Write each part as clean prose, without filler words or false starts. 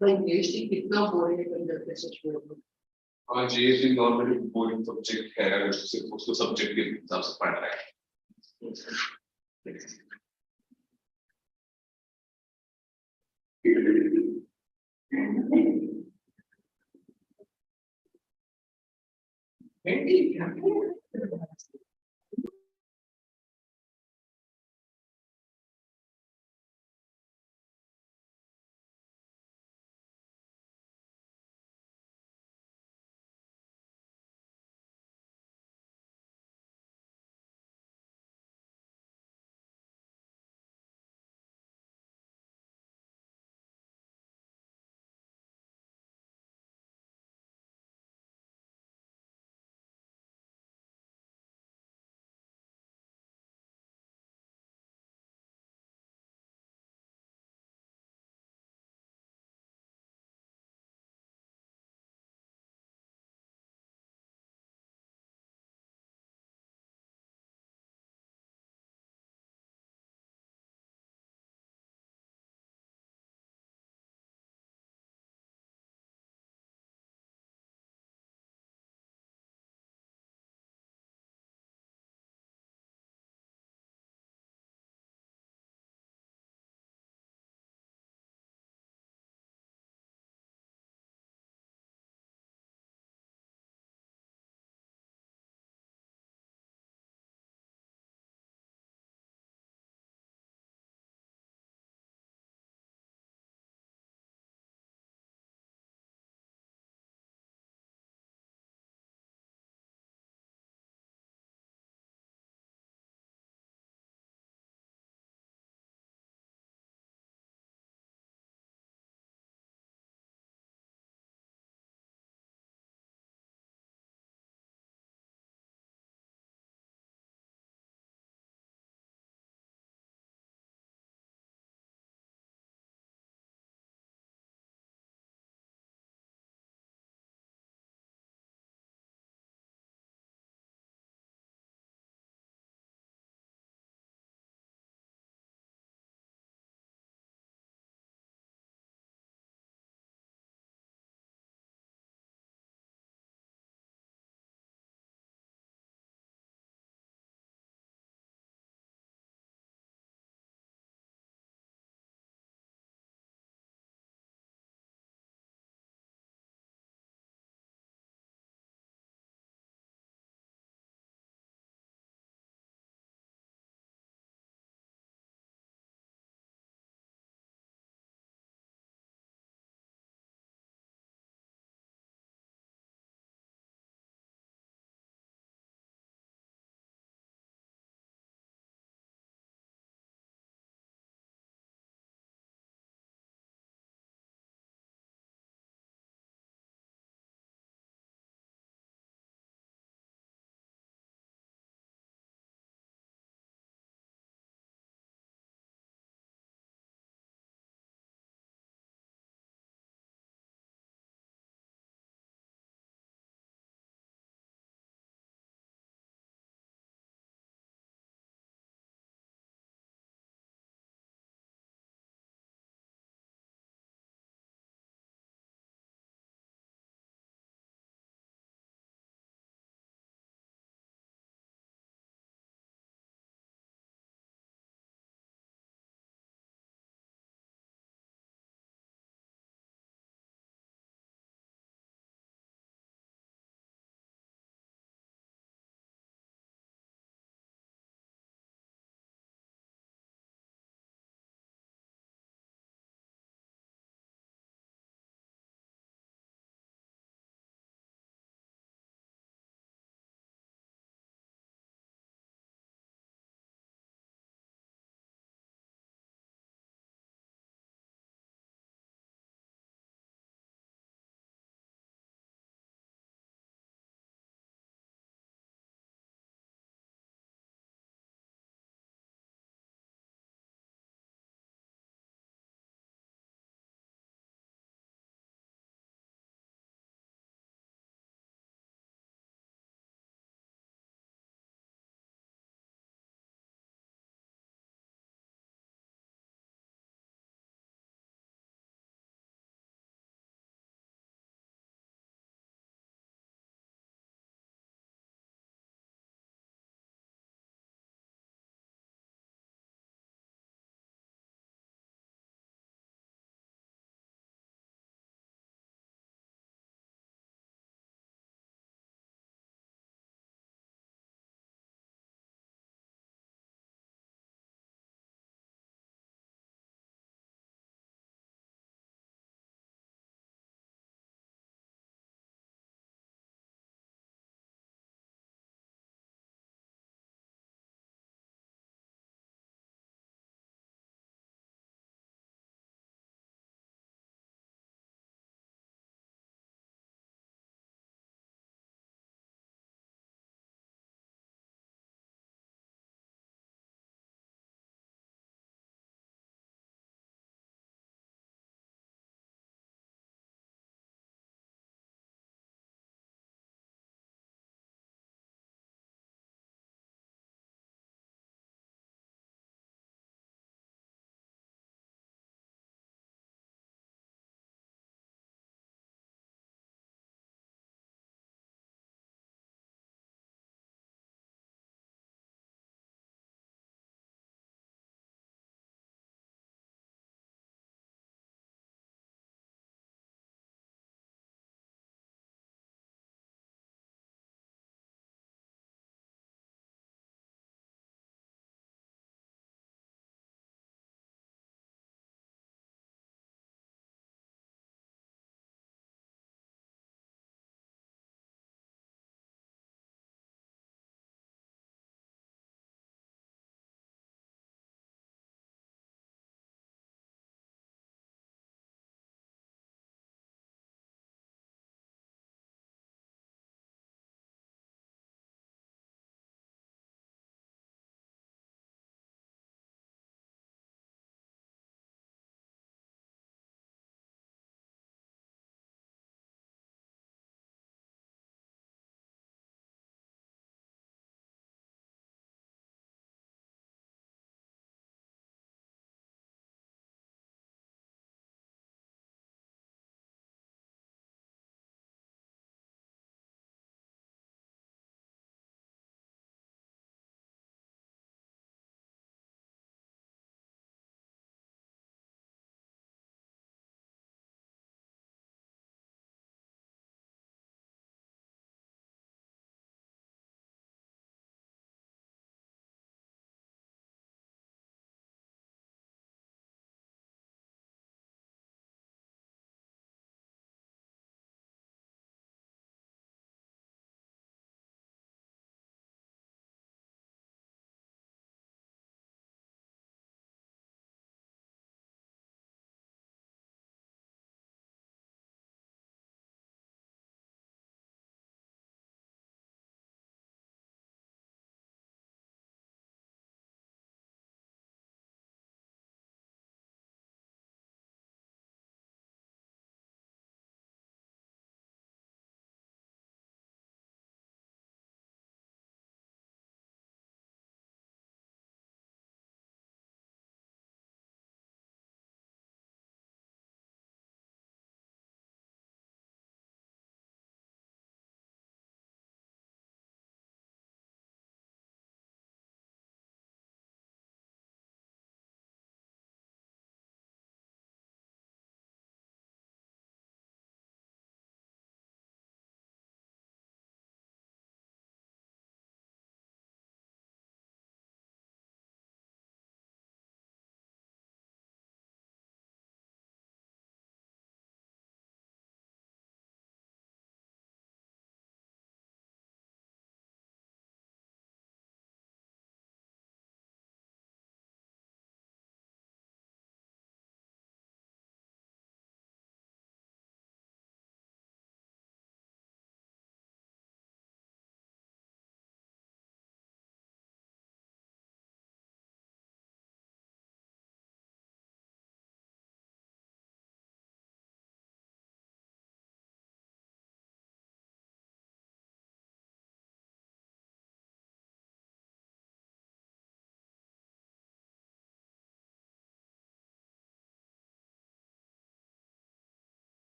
भाई जीएसटी कितना बोरिंग है कंडक्ट है सच में। हाँ जीएसटी नॉर्मली बोरिंग सब्जेक्ट है अगर सिर्फ उसको सब्जेक्ट के हिसाब से पढ़ रहा है।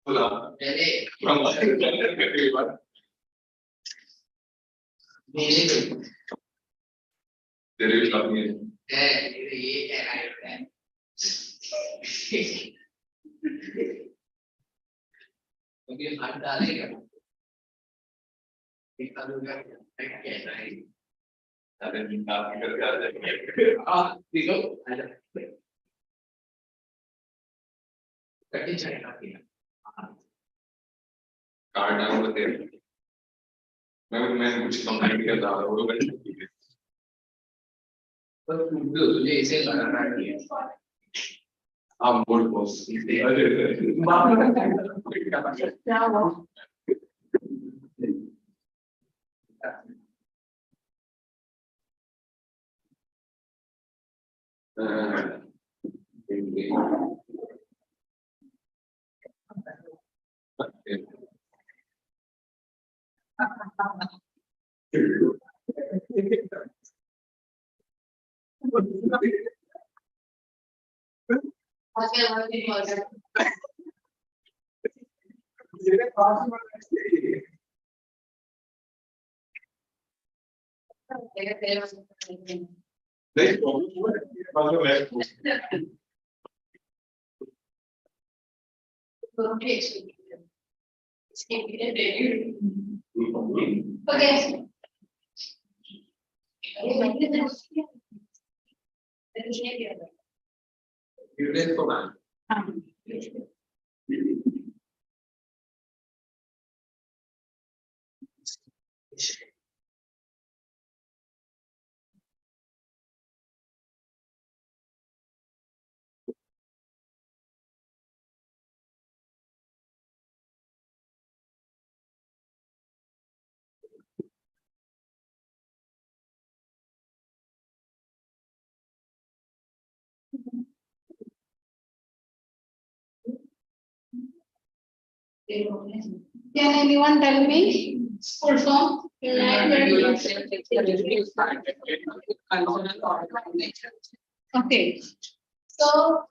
Pula. Very, From everyone. very good. There is nothing. Very, and क्योंकि हाथ डालेगा एक करूँगा मैं कहना है अरे आप करके आ जाएंगे। देखो कटिंग चलेगा क्या कार्ड डाल देते हैं। मैं कुछ कंप्लेंट कर रहा हूँ वो पर तुझे इसे लगाना है आप बोल बॉस क्या हुआ Can anyone tell me full form? Okay. So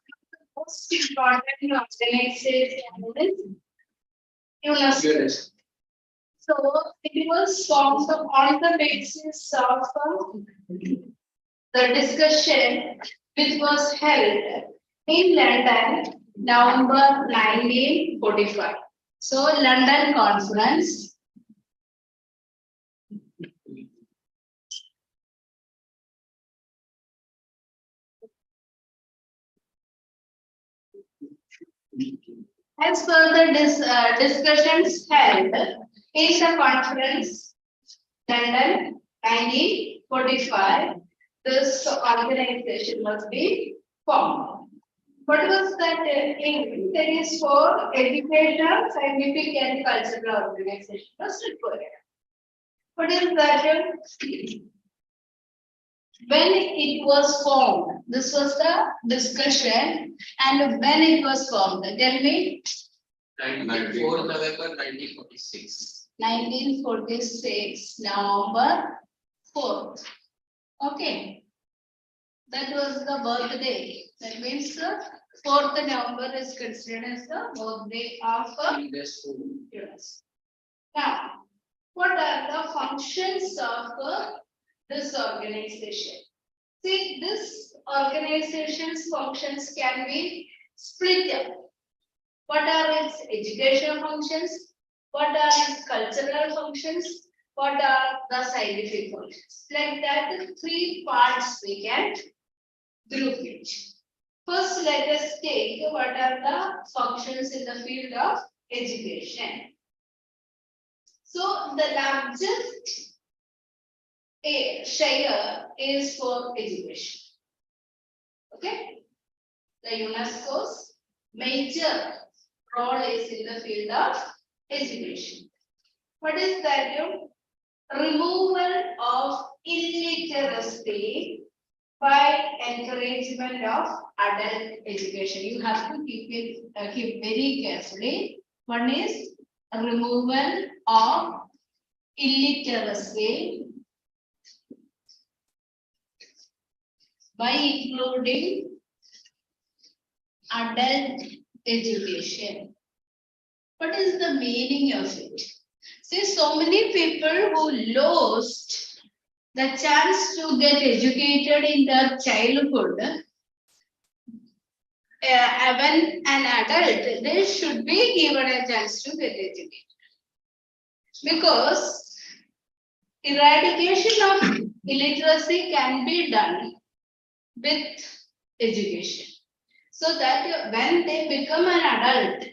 most important organization is UNESCO. So it was formed on the basis of the discussion which was held in London, November 1945. So London Conference. As per the discussions held in the conference, London 1945, this organization must be formed. What was that aim? That is for education, scientific and cultural organization was required. What is that? When it was formed, this was the discussion, and when it was formed, tell me. 4 November 1946. 1946, November 4th. Okay. That was the birthday. That means the 4th November is considered as the birthday of US. Now, what are the functions of this organization? See, this organization's functions can be split up. What are its educational functions? What are its cultural functions? What are the scientific functions? Like that, the 3 parts we can group it. First, let us take what are the functions in the field of education. So, the largest share is for education. Okay? The UNESCO's major role is in the field of education. What is that? Removal of illiteracy by encouragement of adult education. You have to keep very carefully. One is removal of illiteracy by including adult education. What is the meaning of it? See, so many people who lost the chance to get educated in their childhood, when an adult, they should be given a chance to get educated. Because eradication of illiteracy can be done with education. So that when they become an adult,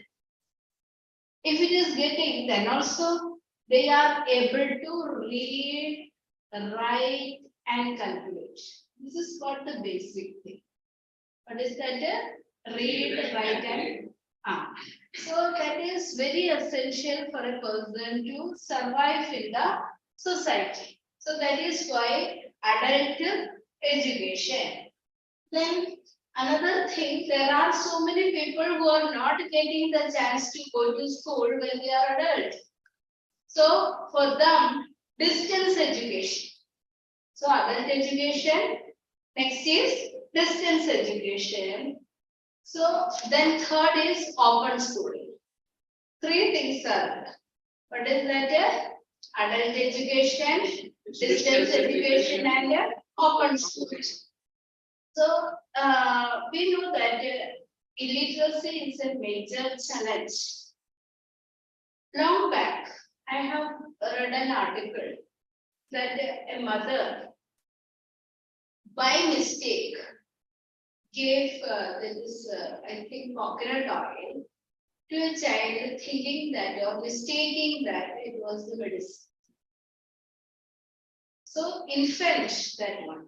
if it is getting, then also they are able to read, write, and calculate. This is what the basic thing. What is that? Read, write, and so that is very essential for a person to survive in the society. So that is why adult education. Then another thing, there are so many people who are not getting the chance to go to school when they are adult. So for them, distance education. So adult education, next is distance education. So then third is open schooling. Three things are there. What is that? Adult education, distance education, and open schooling. So we know that illiteracy is a major challenge. Long back, I have read an article that a mother, by mistake, gave this, I think, coconut oil to a child, thinking that or mistaking that it was the medicine. So infant that one.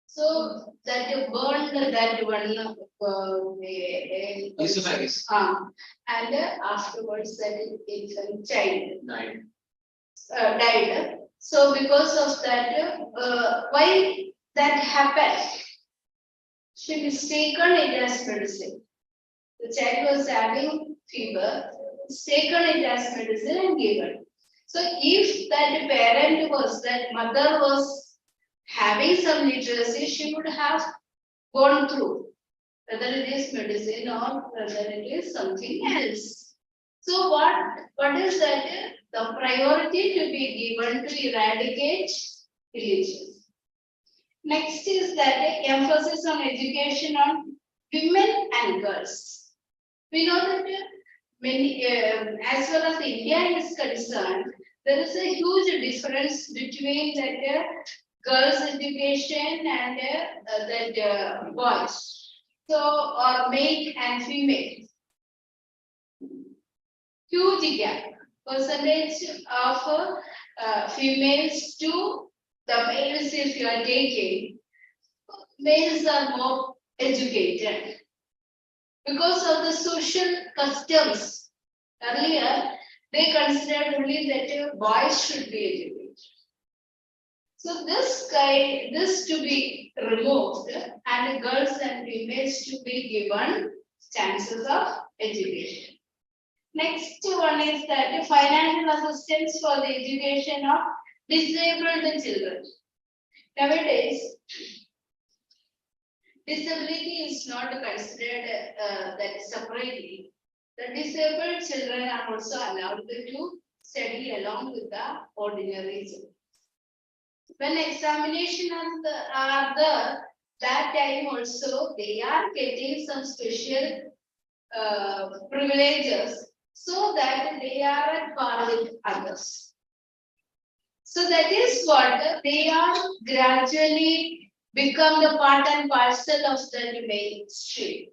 So that burned that one. Esophagus. And afterwards that infant child Died. died. So because of that, why that happened? She mistaken it as medicine. The child was having fever, mistaken it as medicine and given. So if that parent was, that mother was having some literacy, she would have gone through whether it is medicine or whether it is something else. So what is that? The priority to be given to eradicate illiteracy. Next is that emphasis on education on women and girls. We know that many, as far as India is concerned, there is a huge difference between that girls' education and that boys. So, or male and female. Huge gap. Percentage of females to the males, if you are taking, males are more educated because of the social customs. Earlier, they considered only that boys should be educated. So this to be removed, and girls and females to be given chances of education. Next one is that financial assistance for the education of disabled children. Nowadays, disability is not considered that separately. The disabled children are also allowed to study along with the ordinary children. When examinations are there, that time also they are getting some special privileges so that they are at par with others. So that is what they are gradually become the part and parcel of the mainstream.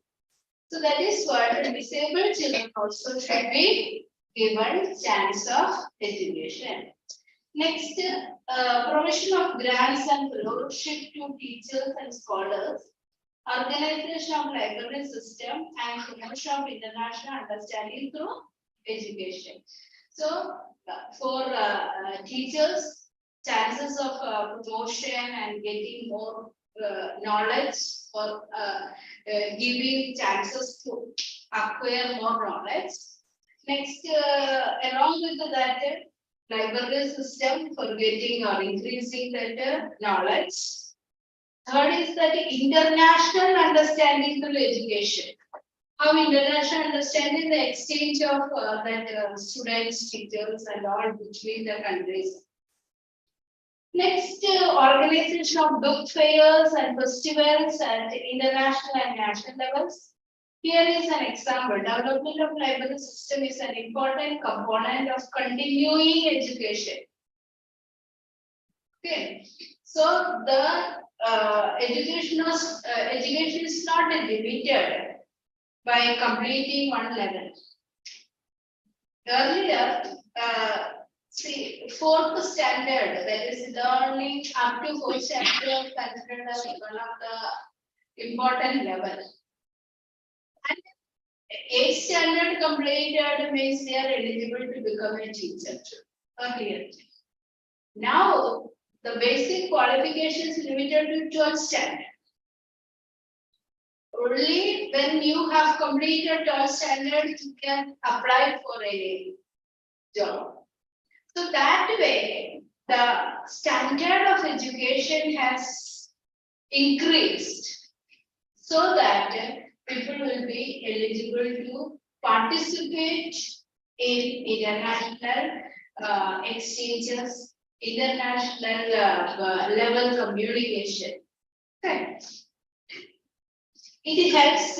So that is what disabled children also should be given chance of education. Next, provision of grants and fellowship to teachers and scholars, organization of library system, and promotion of international understanding through education. So, for teachers, chances of promotion and getting more knowledge, or giving chances to acquire more knowledge. Next, along with that, library system for getting or increasing that knowledge. Third is that international understanding through education. how international understanding the exchange of students, teachers, and all between the countries. Next, organization of book fairs and festivals at international and national levels. Here is an example. Development of library system is an important component of continuing education. Okay, so the education is not limited by completing one level. Earlier, see, fourth standard, that is learning up to fourth standard, considered as one of the important level. And eighth standard completed means they are eligible to become a teacher. Earlier. Now, the basic qualifications limited to 12th standard. Only when you have completed 12th standard, you can apply for a job. So that way, the standard of education has increased so that people will be eligible to participate in international exchanges, international level communication. Okay. It helps,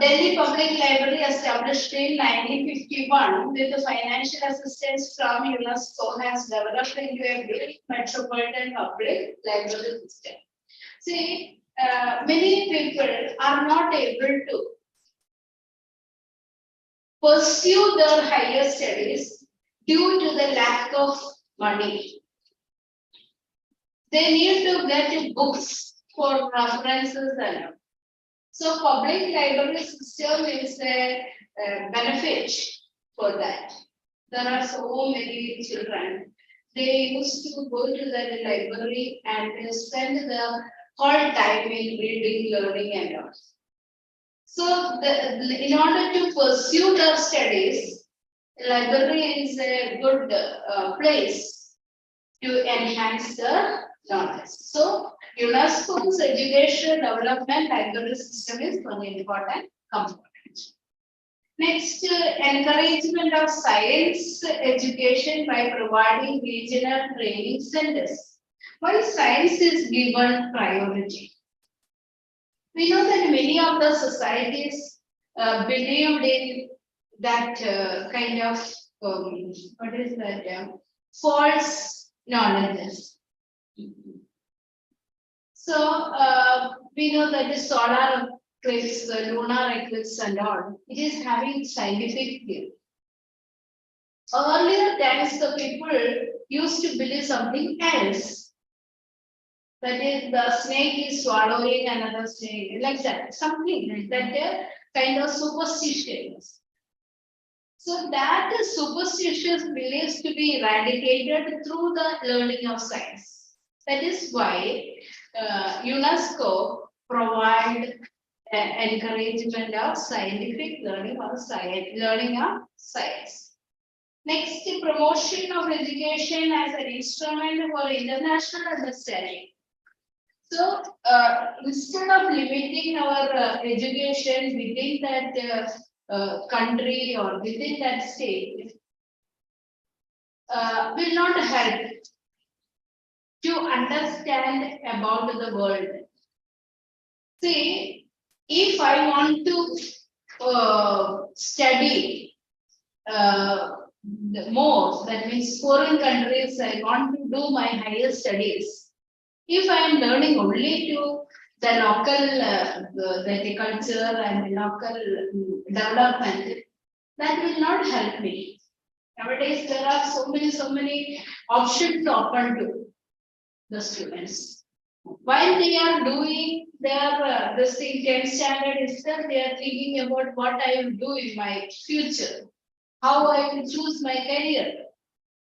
Delhi Public Library established in 1951 with the financial assistance from UNESCO has developed into a big metropolitan public library system. See, many people are not able to pursue their higher studies due to the lack of money. They need to get books for references and all. So public library system is a benefit for that. There are so many children. They used to go to the library and spend the whole time in reading, learning and all. So in order to pursue their studies, library is a good place to enhance the knowledge. So UNESCO's education development library system is one important component. Next, encouragement of science education by providing regional training centers. Why science is given priority? We know that many of the societies believed in that kind of what is that false knowledges. So we know that the solar eclipse, the lunar eclipse and all, it is having scientific view. Earlier times the people used to believe something else. That is, the snake is swallowing another snake, like that, something like that, kind of superstitions. So that superstitious beliefs to be eradicated through the learning of science. That is why UNESCO provide encouragement of scientific learning of science. Next, promotion of education as an instrument for international understanding. So instead of limiting our education within that country or within that state, will not help to understand about the world. See, if I want to study more, that means foreign countries, I want to do my higher studies. If I am learning only to the local the culture and the local development, that will not help me. Nowadays, there are so many options open to the students. While they are doing their this thing 10th standard itself, they are thinking about what I will do in my future, how I will choose my career.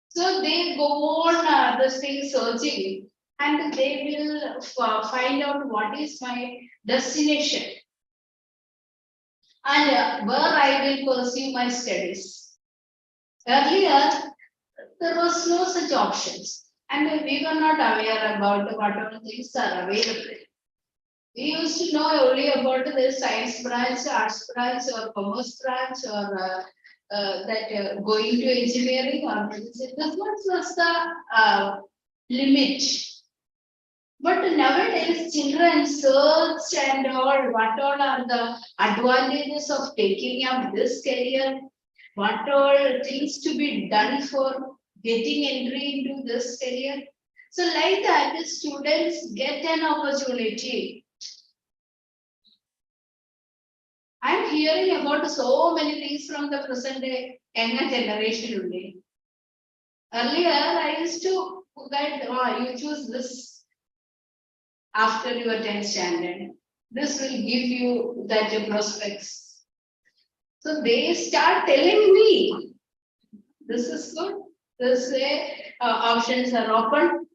So they go on this thing searching, and they will find out what is my destination and where I will pursue my studies. Earlier, there was no such options, and we were not aware about what all things are available. We used to know only about the science branch, arts branch, or commerce branch, or going to engineering or medicine. This was the limit. But nowadays, children search and all, what all are the advantages of taking up this career, what all things to be done for getting entry into this career. So like that, the students get an opportunity. I'm hearing about so many things from the present day younger generation only. Earlier, I used to guide, you choose this after your 10th standard. This will give you that prospects. So they start telling me, this is good. This way options are open.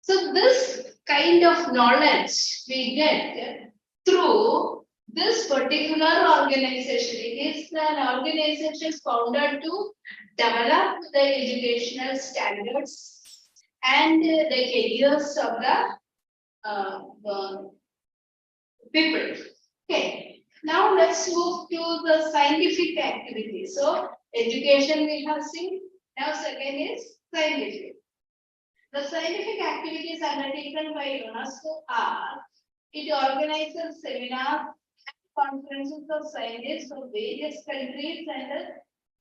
So this kind of knowledge we get through this particular organization. It is an organization founded to develop the educational standards and the careers of the people. Okay. Now let's move to the scientific activity. So education we have seen. Now second is scientific. The scientific activities undertaken by UNESCO are, it organizes seminars and conferences of scientists from various countries and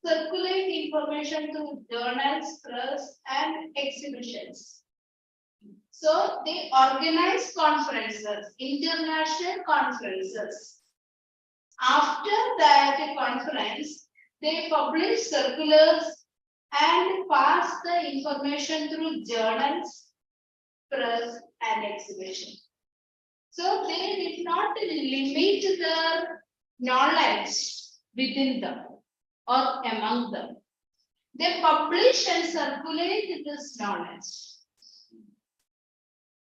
circulate information through journals, press, and exhibitions. So they organize conferences, international conferences. After that conference, they publish circulars and pass the information through journals, press, and exhibition. So they did not limit their knowledge within them or among them. They publish and circulate this knowledge.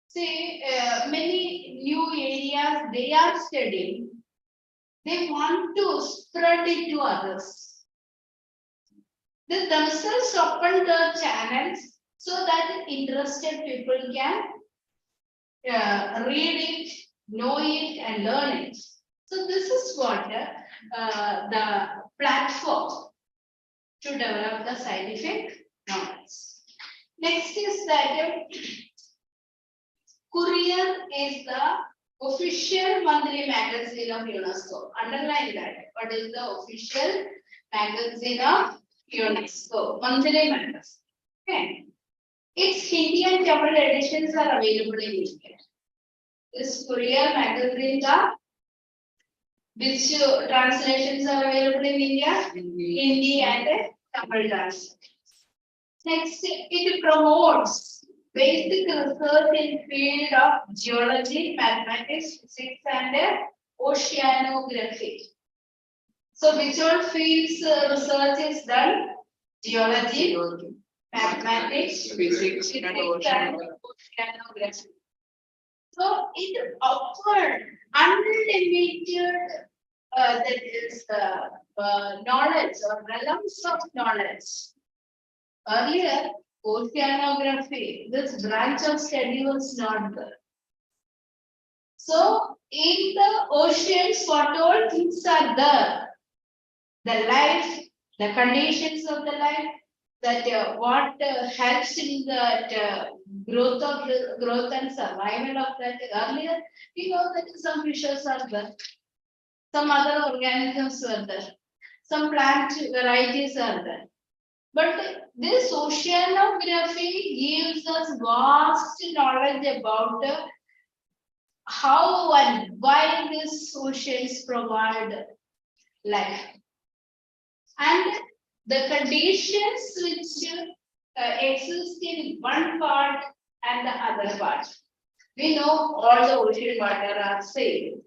See, many new areas they are studying, they want to spread it to others. They themselves open the channels so that interested people can read it, know it, and learn it. So this is what the platform to develop the scientific knowledge. Next is that Courier is the official monthly magazine of UNESCO. Underline that. What is the official magazine of UNESCO? Monthly magazine. Okay. Its Hindi and Tamil editions are available in India. This Courier magazine, which translations are available in India? Hindi and Tamil translations. Next, it promotes basic research in field of geology, mathematics, physics, and oceanography. So, which all fields research is done? Geology, mathematics, physics, and oceanography. So, it offered unlimited that is knowledge or realms of knowledge. Earlier, oceanography, this branch of study was not there. So, in the oceans, what all things are there? The life, the conditions of the life, that what helps in that growth and survival of that. Earlier, we know that some fishes are there, some other organisms are there, some plant varieties are there. But this oceanography gives us vast knowledge about how and why these oceans provide life. And the conditions which exist in one part and the other part. We know all the ocean water are same.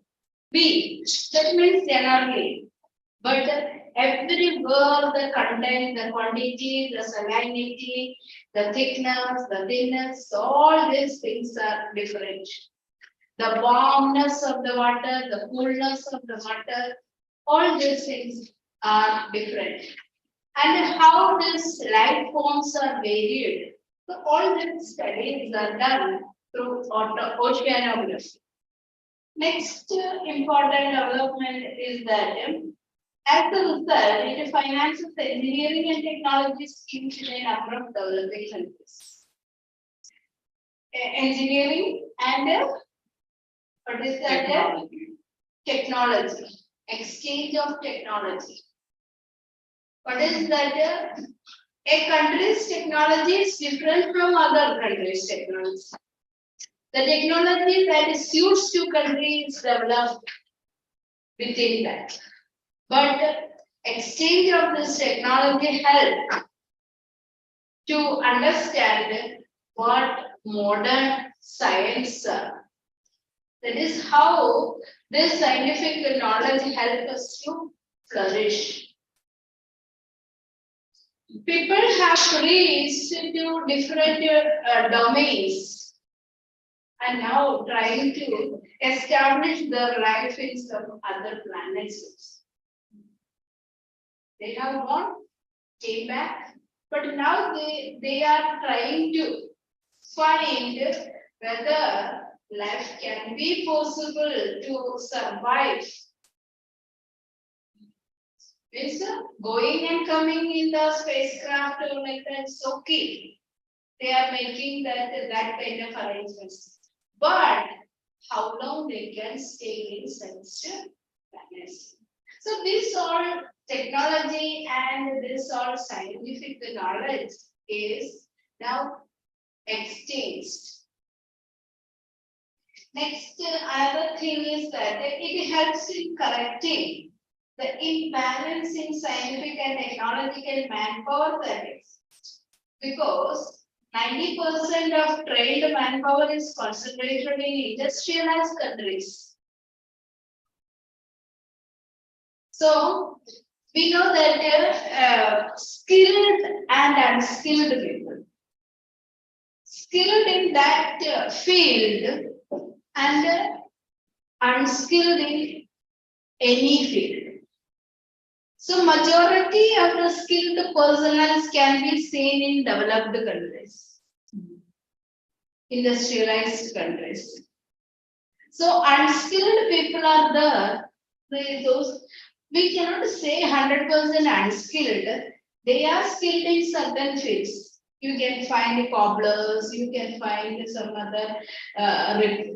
B, that means generally. But everywhere the content, the quantity, the salinity, the thickness, the thinness, all these things are different. The warmness of the water, the coolness of the water, all these things are different. And how these life forms are varied. So all these studies are done through oceanography. Next important development is that as a result, it finances engineering and technology schemes in a number of developing countries. Engineering and what is that? Technology. Exchange of technology. What is that? A country's technology is different from other countries' technology. The technology that suits to country is developed within that. But exchange of this technology help to understand what modern science are. That is how this scientific knowledge helps us to flourish. People have reached into different domains and now trying to establish their life in some other planets. They have gone, came back, but now they are trying to find whether life can be possible to survive. Means going and coming in the spacecraft or like that is okay. They are making that kind of arrangements. But how long they can stay in such planets? So this all technology and this all scientific knowledge is now exchanged. Next, other thing is that it helps in correcting the imbalance in scientific and technological manpower that exists. Because 90% of trained manpower is concentrated in industrialized countries. So we know that skilled and unskilled people. Skilled in that field and unskilled in any field. So majority of the skilled personnel can be seen in developed countries, industrialized countries. So unskilled people are there. Those we cannot say 100% unskilled. They are skilled in certain fields. You can find cobblers, you can find some other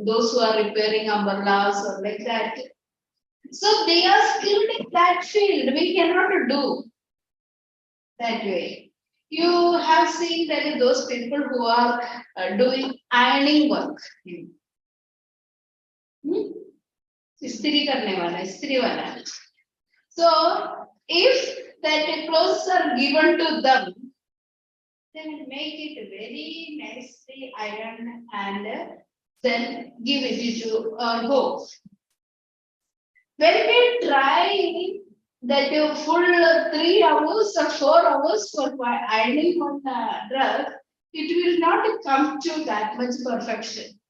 those who are repairing umbrellas or like that. So they are skilled in that field. We cannot do that way. You have seen that those people who are doing ironing work. Istri karne wala, istri wala. So if that clothes are given to them, then make it very nicely iron and then give it to go. When we try that full 3 hours or 4 hours for ironing on the drug, it will not come to that much perfection.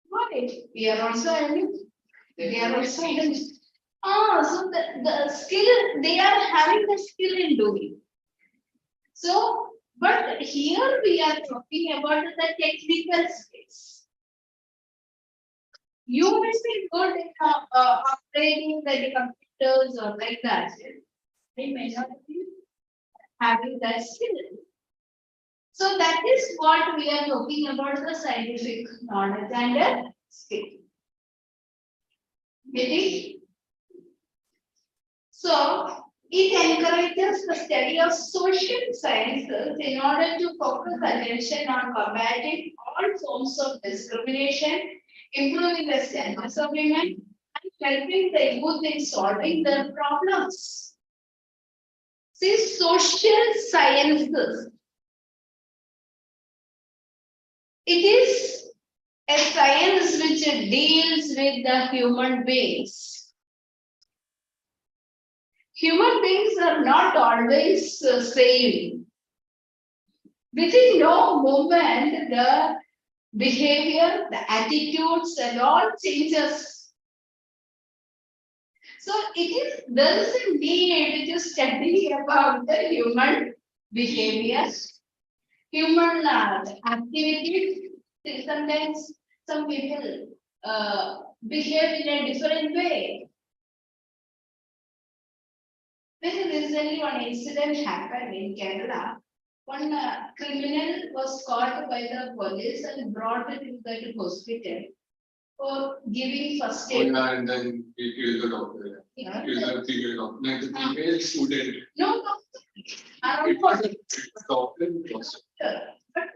Why? We are also ironing. We are also ironing. So the skill, they are having the skill in doing. So, but here we are talking about the technical skills. You may be good in operating the computers or like that. They may not be having that skill. So that is what we are talking about the scientific knowledge and skill. Getting? So it encourages the study of social sciences in order to focus attention on combating all forms of discrimination, improving the standards of women, and helping the youth in solving their problems. See, social sciences. It is a science which deals with the human beings. Human beings are not always same. Within no moment, the behavior, the attitudes, and all changes. So there is a need to study about the human behavior, human activities. Sometimes some people behave in a different way. Very recently, one incident happened in Kerala. One criminal was caught by the police and brought to the hospital for giving first Oh, aid. yeah, and then he killed the doctor. Yeah. Killed the female doctor. Like the female student. No, around It was a doctor who was. but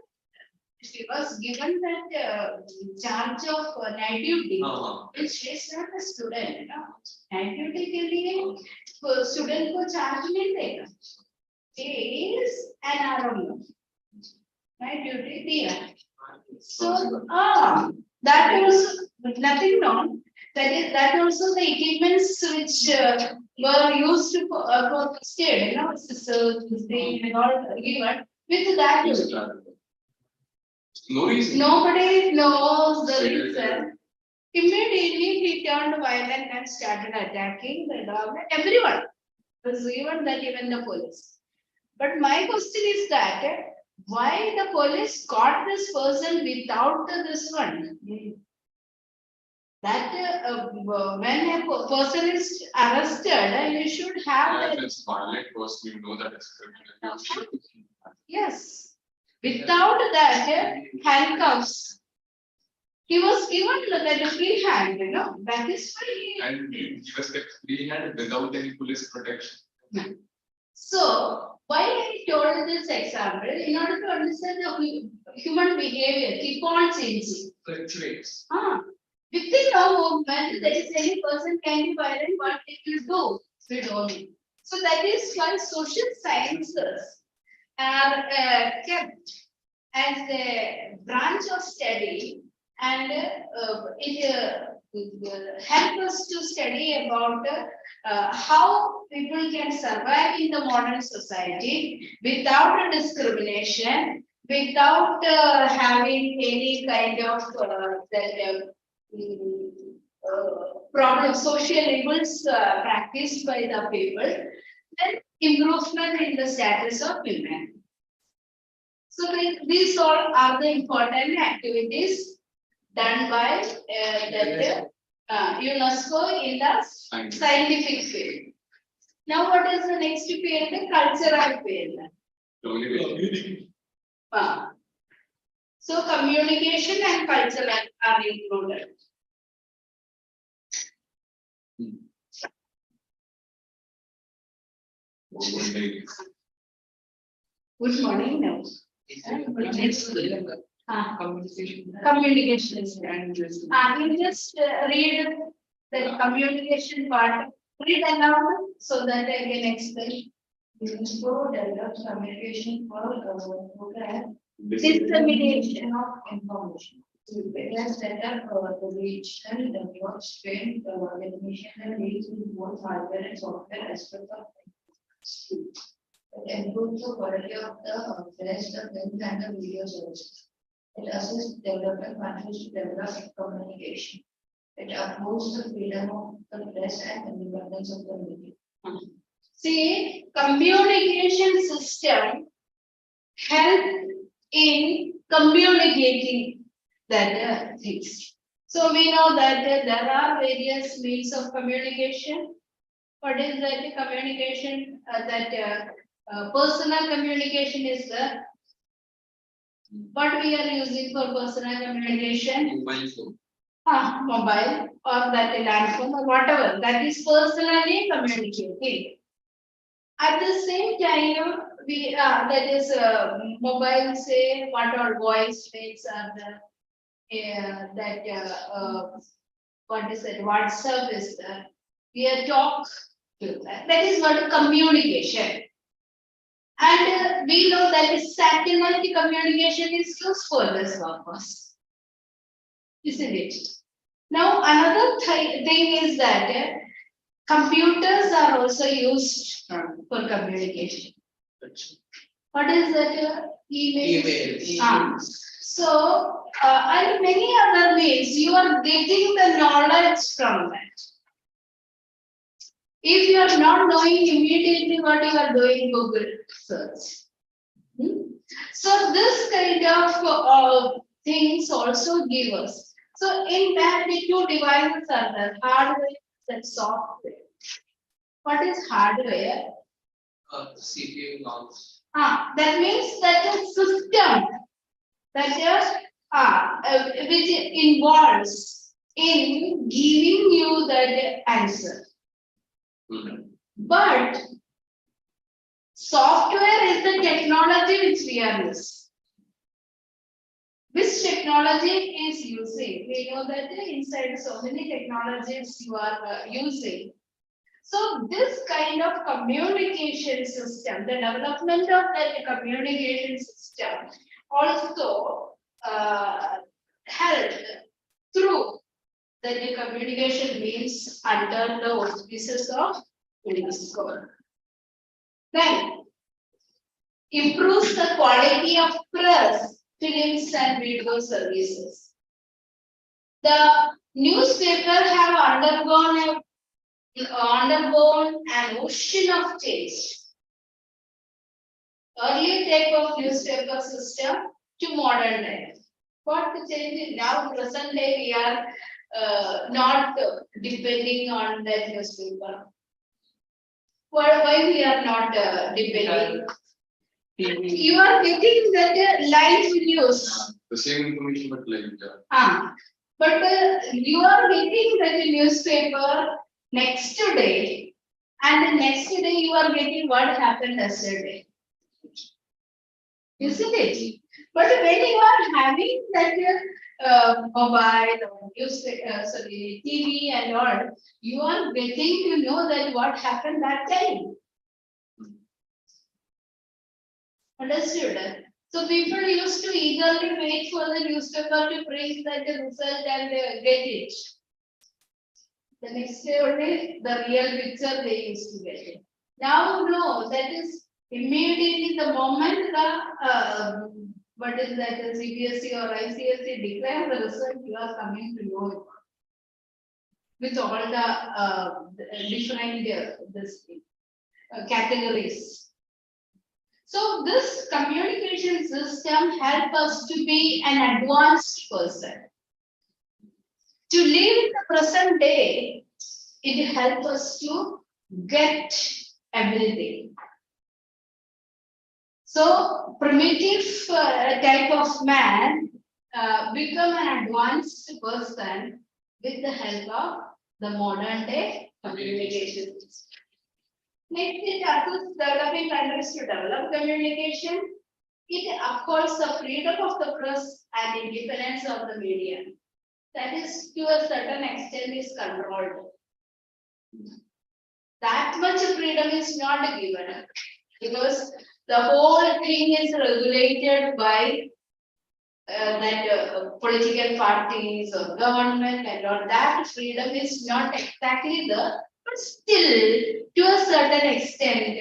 she was given that charge of night duty, which she is not a student, you know. Night duty के लिए student को charge नहीं देगा. He is an RMO. Night duty दिया. So that was nothing wrong. That also the equipments which were used for state, you know, so they were not given with that. No reason. Nobody knows the reason. Immediately he turned violent and started attacking the government. Everyone was even the police. But my question is that why the police caught this person without this one? That when a person is arrested, you should have If that. it's violent person, you know that it's criminal. Yes. Without that handcuffs, he was given the free hand, you know, that is free. And he was kept free hand without any police protection. So, why I told this example, in order to understand the human behavior, keep on changing. Fluctuates. Within a moment, there is any person can be violent, what it will do, we don't know. So that is why social sciences are kept as a branch of study, and it help us to study about how people can survive in the modern society without a discrimination, without having any kind of problem, social evils practiced by the people, then improvement in the status of women. So these all are the important activities done by UNESCO in the scientific field. Now what is the next field? The cultural field. Communication. So communication and culture are included. Good morning. No. Communication. You just read the communication part. Read aloud so that I can explain. UNESCO develops communication for dissemination of information. Various setup to reach and develop strain definition and needs in both hardware and software aspects of it. It improves the quality of the press, the print and the video services. It assists development countries to develop communication. It upholds the freedom of the press and independence of the media. See, communication system help in communicating that things. So we know that there are various means of communication. What is that communication? Personal communication is the what we are using for personal communication. Mobile phone. Mobile or that landphone or whatever that is personally communicating. At the same time, we that is mobile, say what our voice mails are the what is it? WhatsApp is the we are talk to that is what communication. And we know that satellite communication is used for this purpose, isn't it? Now another thing is that computers are also used for communication. What is that? Email. So, and many other ways, you are getting the knowledge from that. If you are not knowing immediately what you are doing, Google search. So, this kind of things also give us. So in that the two devices are there, hardware and software. What is hardware? CPU mouse. That means that a system that is which involves in giving you the answer. But software is the technology which we are using. Which technology is using? We know that inside so many technologies you are using. So this kind of communication system, the development of that communication system also helped through the communication means under the auspices of UNESCO. Then improves the quality of press, films and video services. The newspaper have undergone an ocean of change. Earlier type of newspaper system to modern day. What the change is now present day we are not depending on that newspaper. Why we are not depending? You are getting that live news. The same information but like. But you are getting that newspaper next day, and the next day you are getting what happened yesterday. Isn't it? But when you are having that mobile or TV and all, you are getting to know that what happened that time. Understood? So people used to eagerly wait for the newspaper to bring that result and get it. The next day only the real picture they used to get it. Now no, that is immediately the moment the what is that the CBSE or ICSE declare the result, you are coming to know it. With all the different categories. So this communication system helps us to be an advanced person. To live in the present day, it helps us to get everything. So primitive type of man become an advanced person with the help of the modern day communication system. Next, it assists developing countries to develop communication. It upholds the freedom of the press and independence of the media. That is, to a certain extent, is controlled. That much freedom is not given because the whole thing is regulated by political parties or government, and all that freedom is not exactly there. But still, to a certain extent,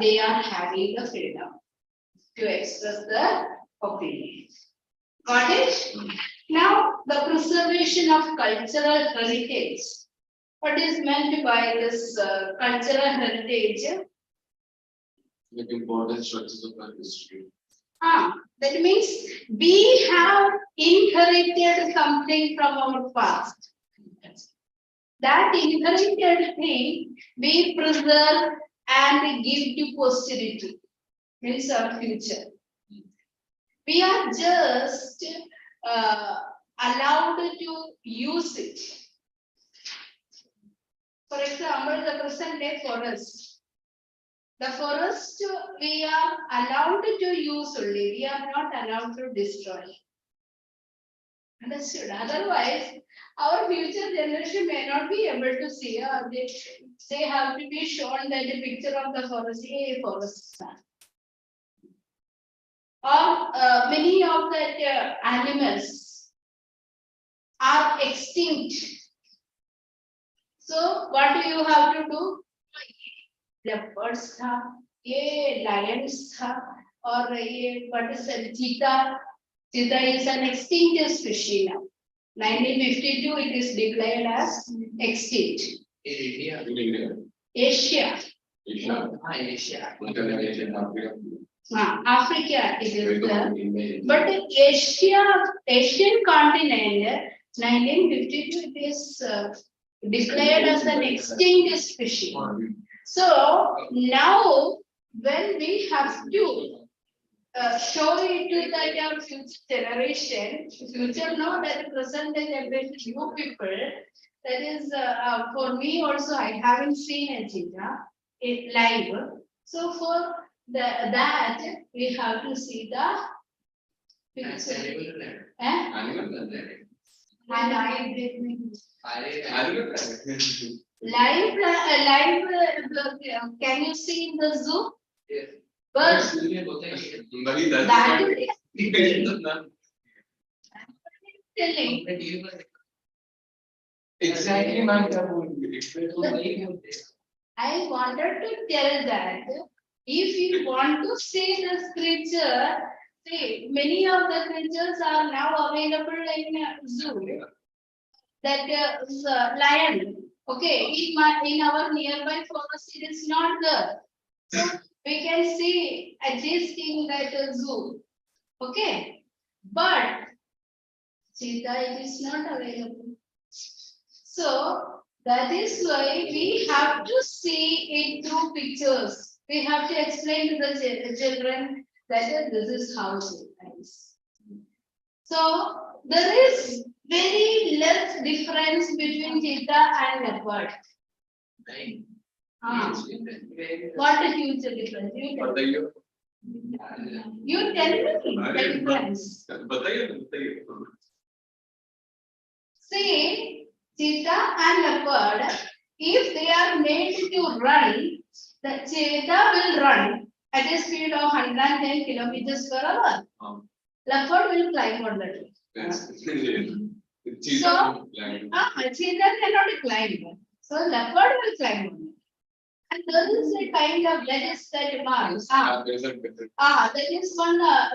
they are having the freedom to express the opinion. Got it? Now, the preservation of cultural heritage. What is meant by this cultural heritage? Like important structures of our history. That means we have inherited something from our past. That inherited thing we preserve and give to posterity, means our future. We are just allowed to use it. For example, the present day forest. The forest we are allowed to use only, we are not allowed to destroy. Understood? Otherwise, our future generation may not be able to see. They have to be shown that a picture of the forest, a forest. Or many of the animals are extinct. So, what do you have to do? Leopards, lions, or what is it? Cheetah. Cheetah is an extinct species now. 1952, it is declared as extinct. In India. In India. Asia. Asia. Asia. Asia. Africa it is there. But Asian continent, 1952 it is declared as an extinct species. So now when we have to show it to our future generation, future know that present generation, new people, that is for me also, I haven't seen a cheetah live. So for that we have to see the picture. And I did live, can you see in the zoo? Yes. But that would telling. Exactly, ma'am. I wanted to tell that if you want to see this creature, see, many of the creatures are now available in zoo. That is lion. Okay, in our nearby forest, it is not there. So we can see at least in that zoo. Okay, but cheetah it is not available. So that is why we have to see it through pictures. We have to explain to the children that this is how cheetah is. So there is very less difference between cheetah and leopard. What a huge difference. You tell me the difference. See, cheetah and leopard, if they are made to run, the cheetah will run at a speed of 110 kilometers per hour. Leopard will climb on the tree. So, cheetah cannot climb. So leopard will climb on it. And there is a kind of that is that marks. That is one that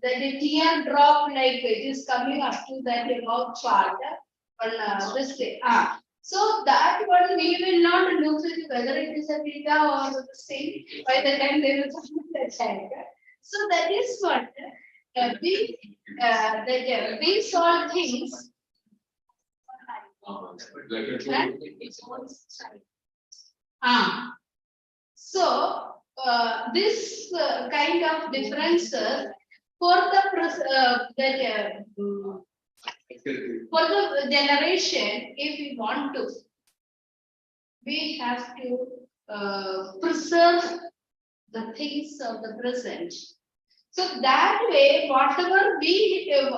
a tear drop like it is coming up to that mouth part. This way. So that one we will not look at whether it is a cheetah or the same by the time they will come the child. So that is what these all things. So this kind of differences for the for the generation, if we want to, we have to preserve the things of the present. So that way, whatever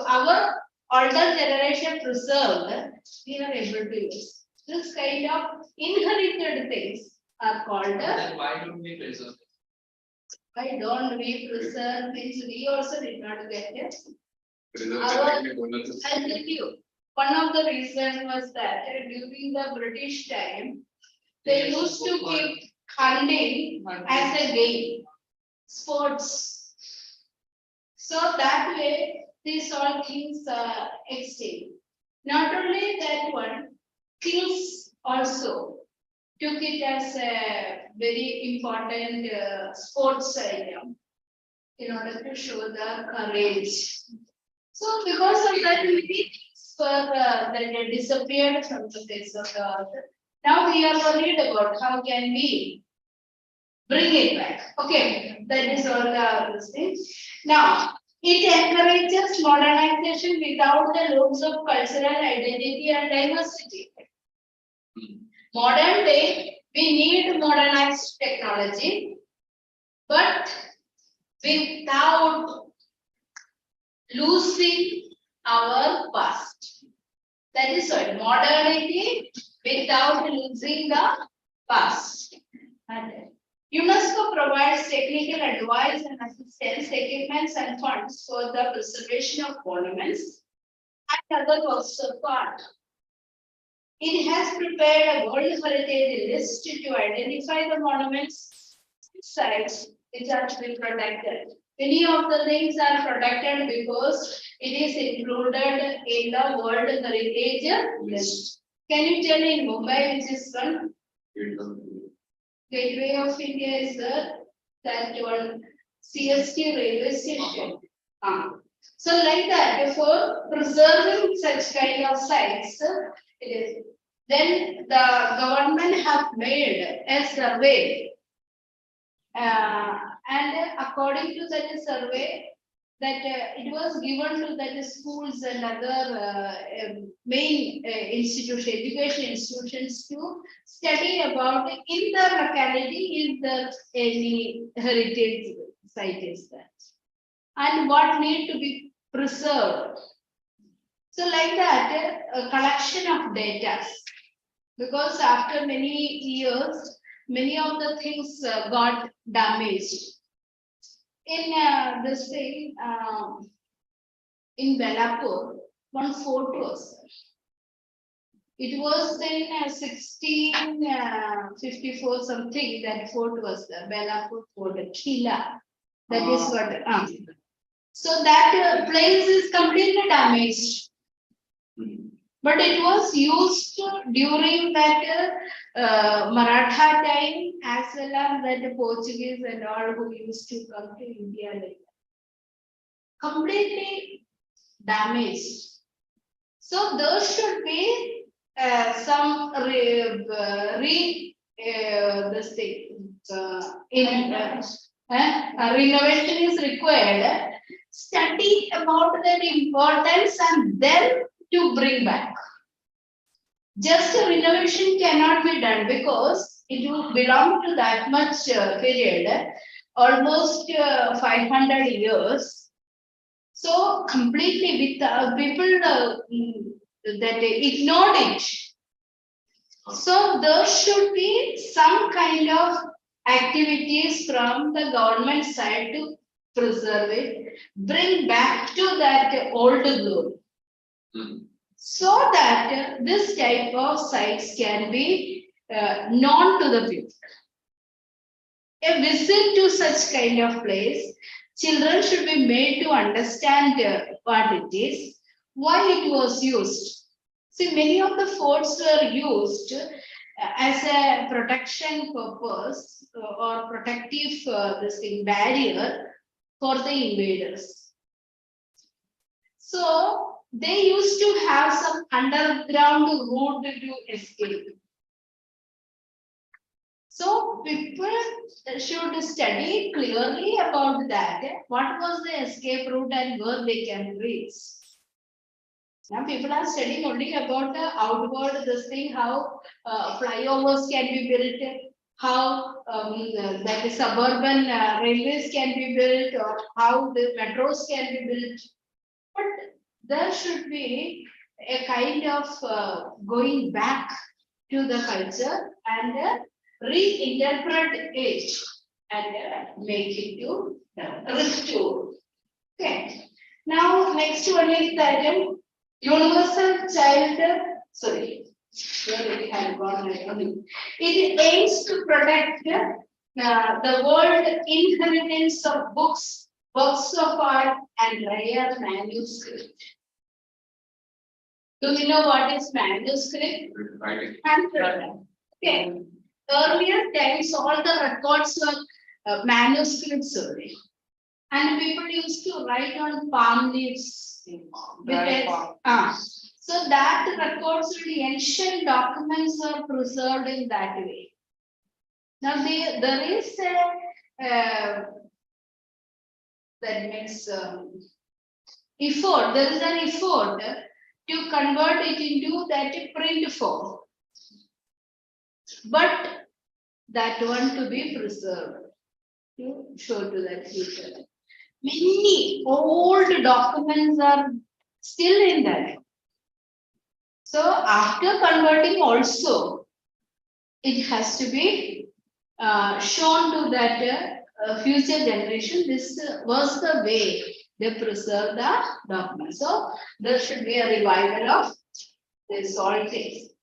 our older generation preserved, we are able to use. This kind of inherited things are called. Then why don't we preserve it? Why don't we preserve things? We also did not get it. I'll tell you. One of the reasons was that during the British time, they used to keep hunting as a game, sports. So that way, these all things are extinct. Not only that one, kings also took it as a very important sports item in order to show the courage. So because of that, many things were that disappeared from the face of the earth. Now we are worried about how can we bring it back. Okay, that is all the things. Now, it encourages modernization without the loss of cultural identity and diversity. Modern day, we need modernized technology, but without losing our past. That is why modernity without losing the past. And UNESCO provides technical advice and assistance, equipments and funds for the preservation of monuments and other works of art. It has prepared a World Heritage list to identify the monuments sites which are to be protected. Many of the things are protected because it is included in the World Heritage list. Can you tell in Mumbai which is one? Gateway of India is that one. CST railway station. So like that, for preserving such kind of sites, it is. Then the government have made a survey. And according to that survey, that it was given to that schools and other main education institutions to study about in the locality is there any heritage site is that, and what need to be preserved. So like that, a collection of data, because after many years, many of the things got damaged. In this thing, in Belapur, one fort was there. It was in 1654 something, that fort was there, Belapur fort, Khila. That is what. So that place is completely damaged. But it was used during that Maratha time, as well as that the Portuguese and all who used to come to India like that. Completely damaged. So there should be some renovation is required. Study about their importance and then to bring back. Just a renovation cannot be done because it will belong to that much period, almost 500 years. So completely with people that ignored it. So there should be some kind of activities from the government side to preserve it, bring back to that old glory. So that this type of sites can be known to the people. A visit to such kind of place, children should be made to understand what it is, why it was used. See, many of the forts were used as a protection purpose or protective barrier for the invaders. So they used to have some underground route to escape. So people should study clearly about that. What was the escape route and where they can reach? Now people are studying only about the outward this thing, how flyovers can be built, how that the suburban railways can be built, or how the metros can be built. But there should be a kind of going back to the culture and reinterpret it and make it to restore. Okay. Now next one is that universal child. Sorry, where we have gone. It aims to protect the world inheritance of books, works of art, and rare manuscript. Do you know what is manuscript? Handwritten. Okay. Earlier times, all the records were manuscripts only. And people used to write on palm leaves. So that records, the ancient documents are preserved in that way. Now there is a that means effort. There is an effort to convert it into that print form, but that one to be preserved to show to that future. Many old documents are still in that. So after converting also, it has to be shown to that future generation. This was the way they preserve the document. So there should be a revival of this all things.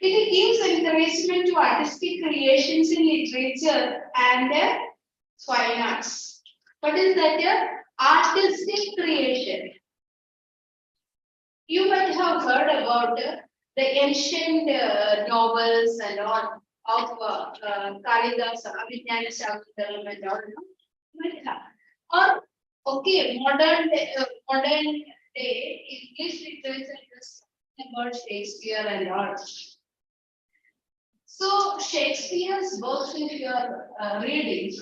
It gives encouragement to artistic creations in literature and fine arts. What is that? Artistic creation. You might have heard about the ancient novels and all of Kalidasa, Abhinaya Shakuntalam and all. Or, okay, modern day, English literature is about Shakespeare and all. So Shakespeare's works, if you are reading,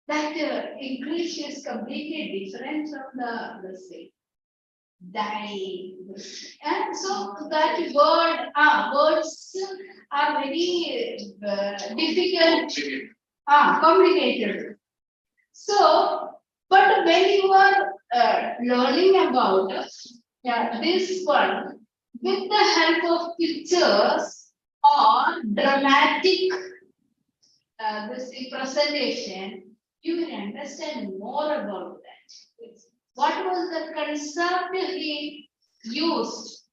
that English is completely different from the say, die. And so that words are very difficult, complicated. So, but when you are learning about this one, with the help of pictures or dramatic this presentation, you will understand more about that. What was the concept he used?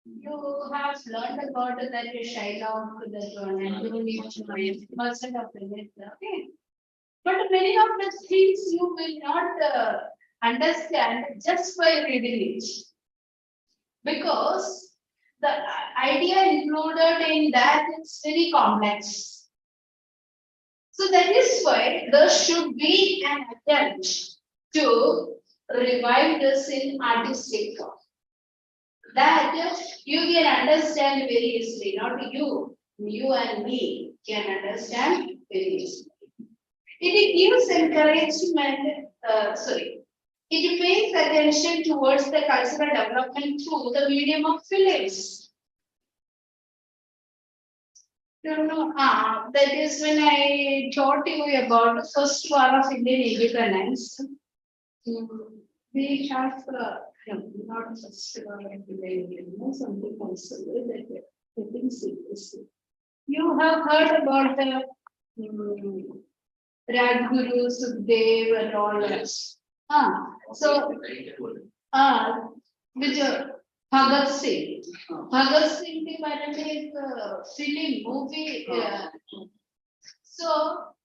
You have learned about that Shylock, that one, and you need to know percent of it. Okay. But many of the things you will not understand just by reading it. Because the idea included in that is very complex. So that is why there should be an attempt to revive this in artistic form. That you can understand very easily, not you and me can understand very easily. It gives encouragement, it pays attention towards the cultural development through the medium of films. That is when I taught you about the first war of Indian independence. We have not first war of Indian independence, something also that you have heard about the Rajguru, Sukhdev and all that. So with Bhagat Singh. Bhagat Singh के बारे में एक film movie. So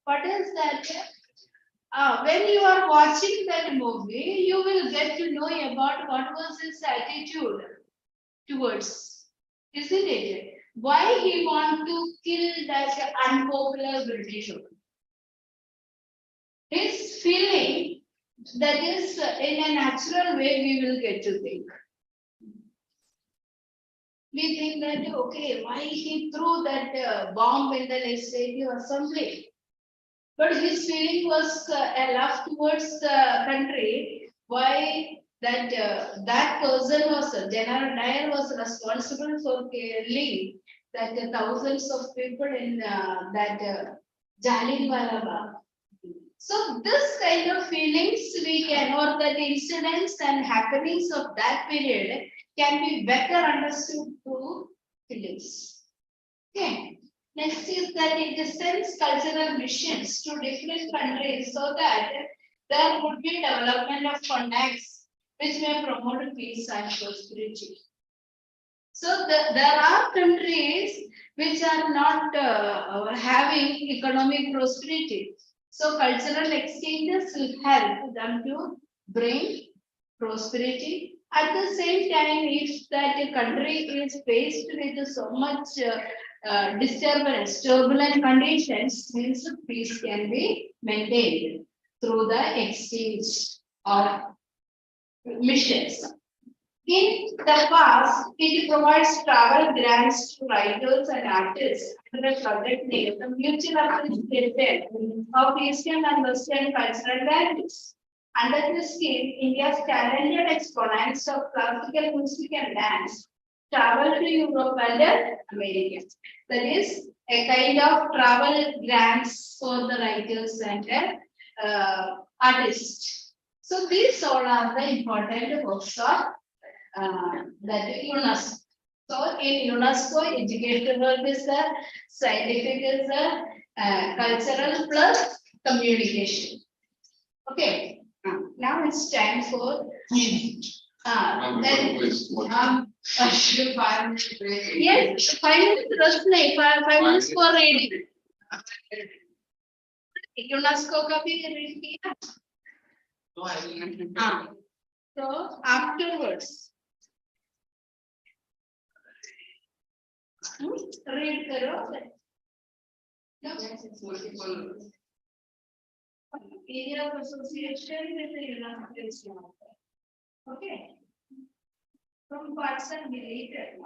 what is that? When you are watching that movie, you will get to know about what was his attitude towards, isn't it? Why he want to kill that unpopular British woman? His feeling, that is in a natural way we will get to think. We think that, okay, why he threw that bomb in the legislative assembly? But his feeling was a love towards the country. Why that that person was, General Dyer was responsible for killing that thousands of people in that Jallianwala Bagh. So this kind of feelings we can, or that incidents and happenings of that period can be better understood through films. Okay. Next is that it sends cultural missions to different countries so that there would be development of contacts which may promote peace and prosperity. So there are countries which are not having economic prosperity. So cultural exchanges will help them to bring prosperity. At the same time, if that country is faced with so much disturbance, turbulent conditions, means peace can be maintained through the exchange of missions. In the past, it provides travel grants to writers and artists under a project name the Mutual Appreciation of Eastern and Western Cultural Values. Under this scheme, India's talented exponents of classical music and dance travel to Europe and America. That is a kind of travel grants for the writers and artists. So these all are the important works of that UNESCO. So in UNESCO, educational is the scientific is the cultural plus communication. Okay. Now it's time for then 5 minutes break. Yes, 5 minutes rest नहीं, 5 minutes for reading. UNESCO का भी read किया. No, I will not. So afterwards. Read करो. Multiple. area of association with the United States. Okay. From parts are related.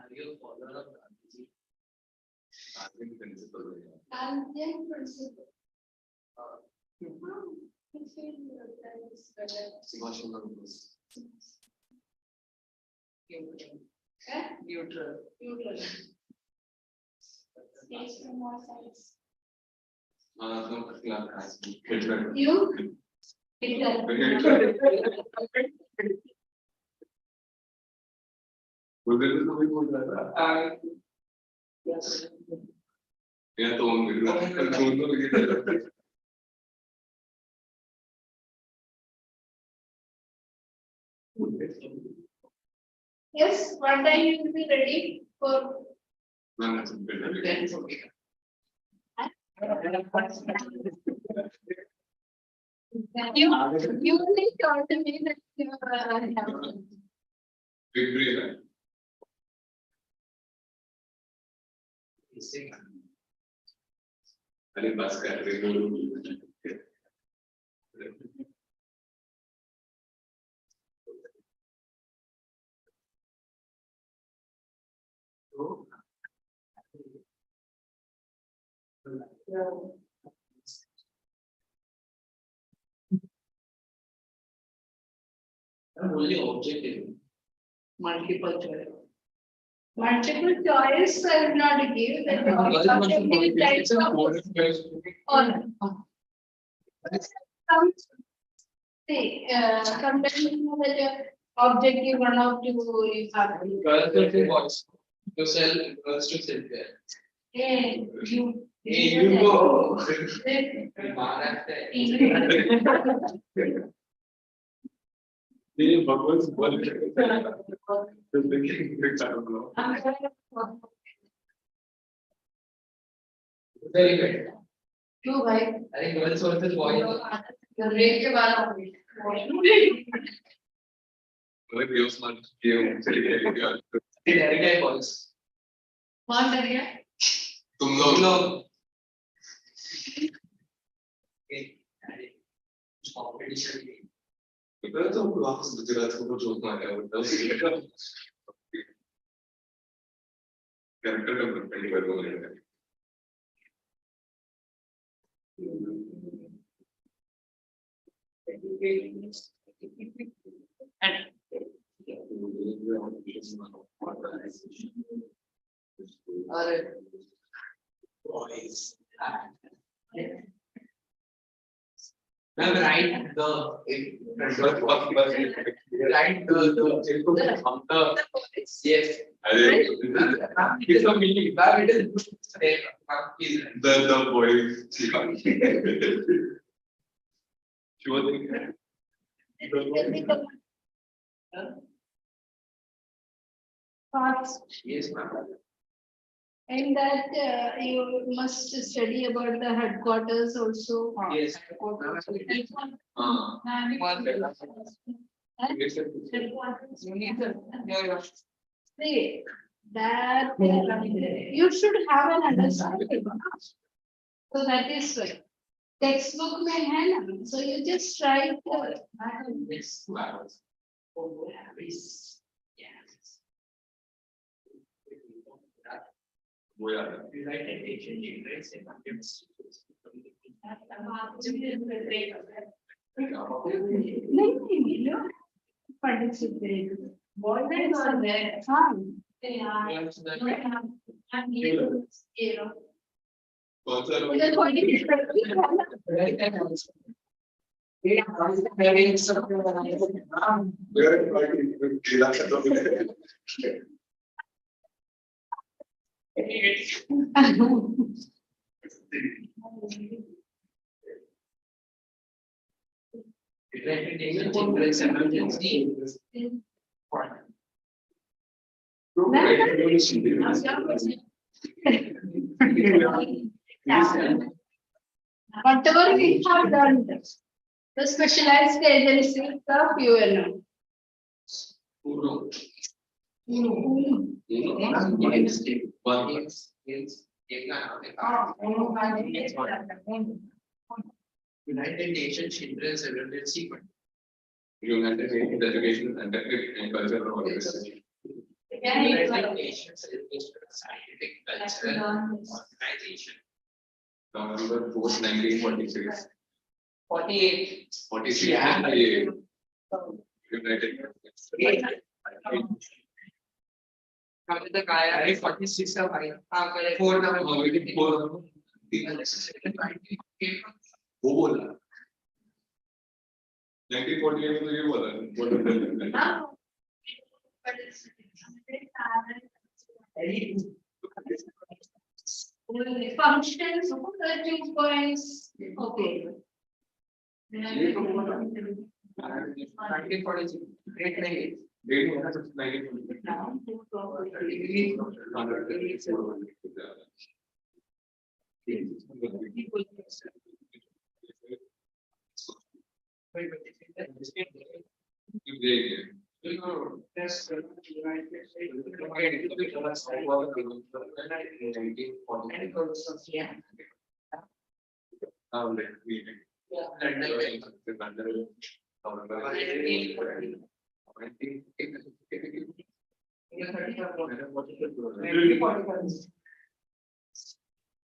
Are you a follower of Gandhiji? Gandhi principle. Algen principle. Subhash Chandra Bose. Neutral. Neutral. States from all sides. No particular aspect. Hitler. You? Hitler. उधर तो कोई बोल रहा था या तो उन control तो लगे Yes, what time you will be ready for? ना ना सब बेटा Then it's okay. You only told me that you are. victory है अरे बस कर रहे हो Only objective. Multiple choice. Multiple choice I will not give that. Objective types of- Or. See, sometimes you know that your objective one of two you have. Girls to boys. To sell, girls to sell there. Hey, you. Hey, you go. ये भगवान से बोल तो देखिए Very good. क्यों भाई? I think girls versus boys. Rate के बारे में. अरे व्यूज मत ये चली गई Very good boys. कौन कर गया? तुम लोग Competition. इधर तो वापस गुजरात को जोक मारा होता है कैरेक्टर डेवलपमेंट के बारे में Boys. Now write the write the yes. It's a meaning. That it is the boys sure Fast. yes, ma'am. And that you must study about the headquarters also. Yes. See, that you should have an understanding. So that is why. Textbook may have, so you just write. Yes. वो यार नहीं participate. Boys are there. कौन सा Whatever we have done, the specialized agency of UNO. United Nations Children's Emergency Fund. United Nations Education and Cultural Organization. United Nations Scientific Cultural Organization. November 4th, 1946. 48. 46. United Nations. Come to the guy, 46 of I. 4 number. वो बोला 1948 में ये बोला Functions, 13 points. Okay. 1946. Great name. Date होना सब 1948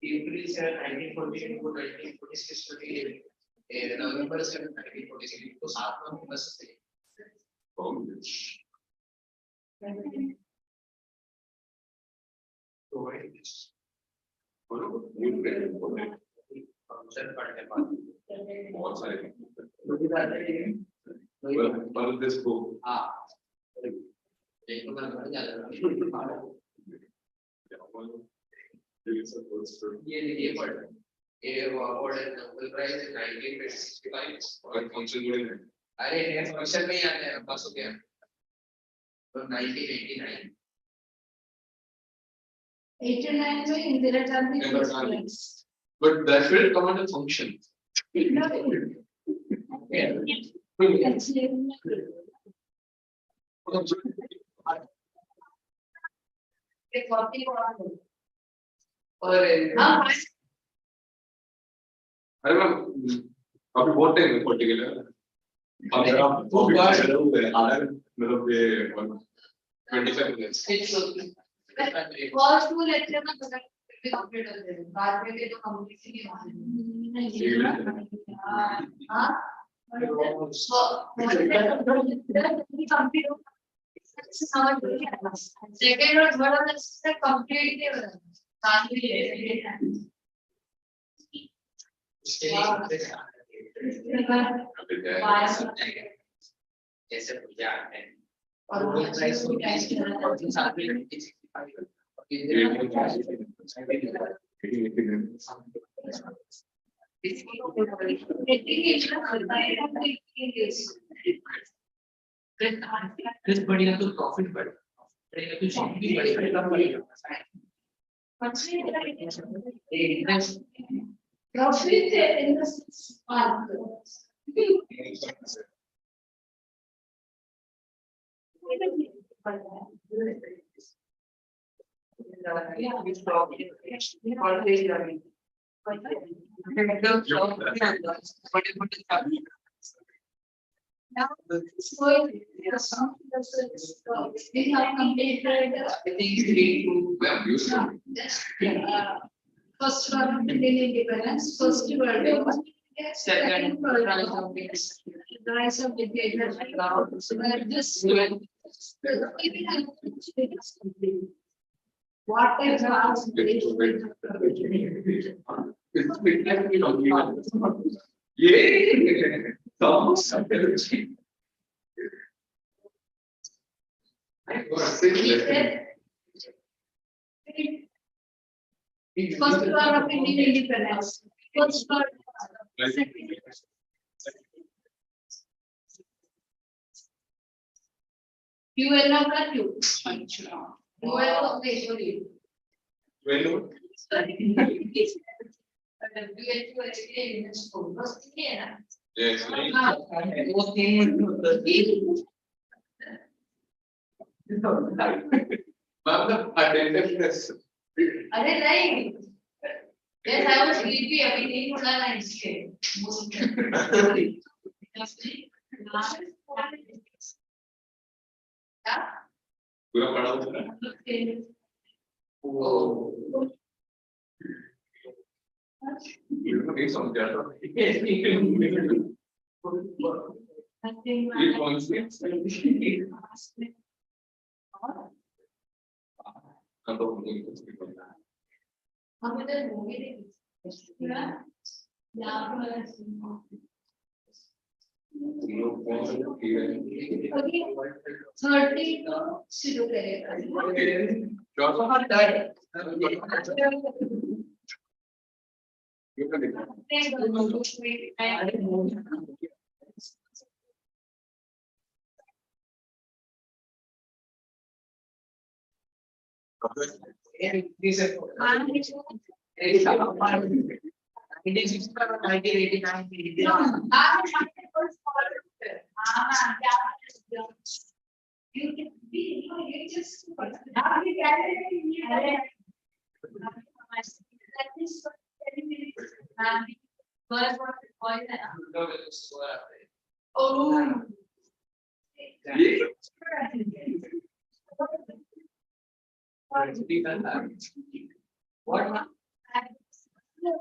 April 7, 1948 to 1946 to November 7, 1946 तो 7 में बस थे। तो बहुत सारे Well, this book. हाँ देखो मैं बन जाता हूँ ये देखिए पढ़ ये ऑर्डर नंबर प्राइस है 1965 और फंक्शन जोड़े हैं अरे ये फंक्शन में ही आते हैं बस हो गया तो 1989 89 में Indira Gandhi Indira Gandhi. But that will come under function. और हाँ अरे मैम अभी बहुत टाइम है पर्टिकुलर अगर आप वो भी चले हुए हैं मतलब ये 25 minutes फर्स्ट टू लेक्चर में पता भी कंप्लीट हो जाएगा बाद में भी तो कंप्लीट ही नहीं होगा हां सेकंड और थर्ड वाला से कंप्लीट नहीं हो रहा साथ में जैसे पूजा है और वो प्राइस को और साथ में बढ़िया तो प्रॉफिट बढ़ेगा तो जीडीपी बढ़ेगा Profit in the spark. Now, so we have completed first one of Indian independence, first World War, second rise of dictatorship. This what is last ये first one of Indian independence, first one. You will not cut you. You will not pay for you. well yes ma'am the attentiveness अरे नहीं yes I was sleepy अभी नहीं उठा ना इसलिए पूरा पढ़ा हुआ है ये समझ गया था ये कौन सी हम तो नहीं कुछ भी करना है हम इधर मूवी देखी यहाँ पर लोग कौन सा की है 30 को शुरू करेगा You can be, you just now you get it. Oh. What? Okay, no, no.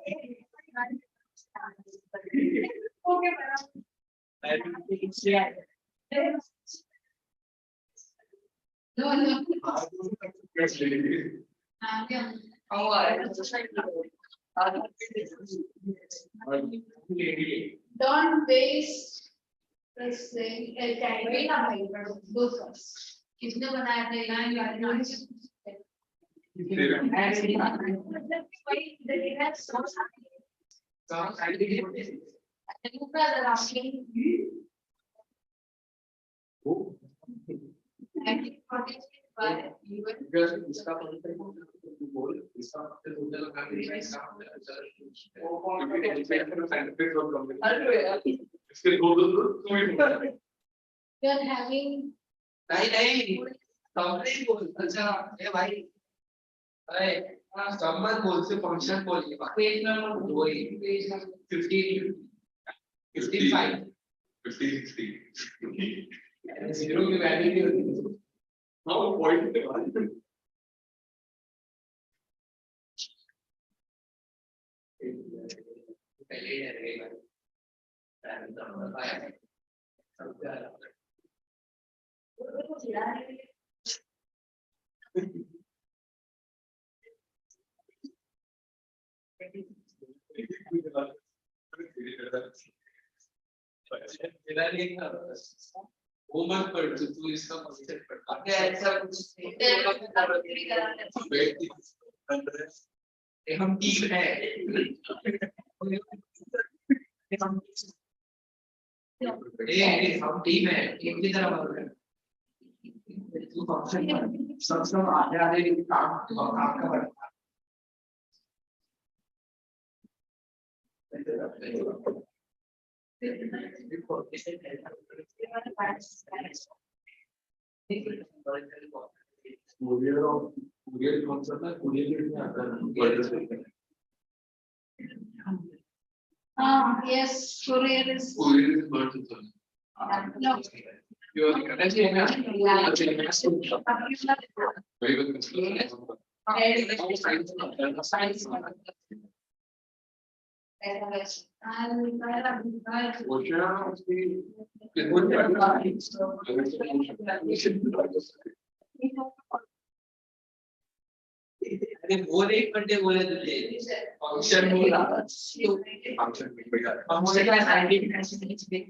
Don't waste Let's say go first. किसने बनाया था यहाँ You're having नहीं कंप्लीट बोल अच्छा ए भाई अरे सम्मत बोल से फंक्शन बोल ये पेज नंबर वही पेज नंबर 15 55 50 60 जीरो की वैल्यू क्या होती है हाँ पॉइंट पहले ही रहेगा नंबर 5 वो मत पढ़ तू इसका कॉन्सेप्ट पढ़ आगे ऐसा कुछ हम टीम है हम टीम है टीम की तरह बात कर तू फंक्शन सब आधे आधे काम काम का बड़ा yes, Korean is. No. अरे बोले एक घंटे बोले तुझे फंक्शन बोला हम मुझे क्या साइंटिफिक कितने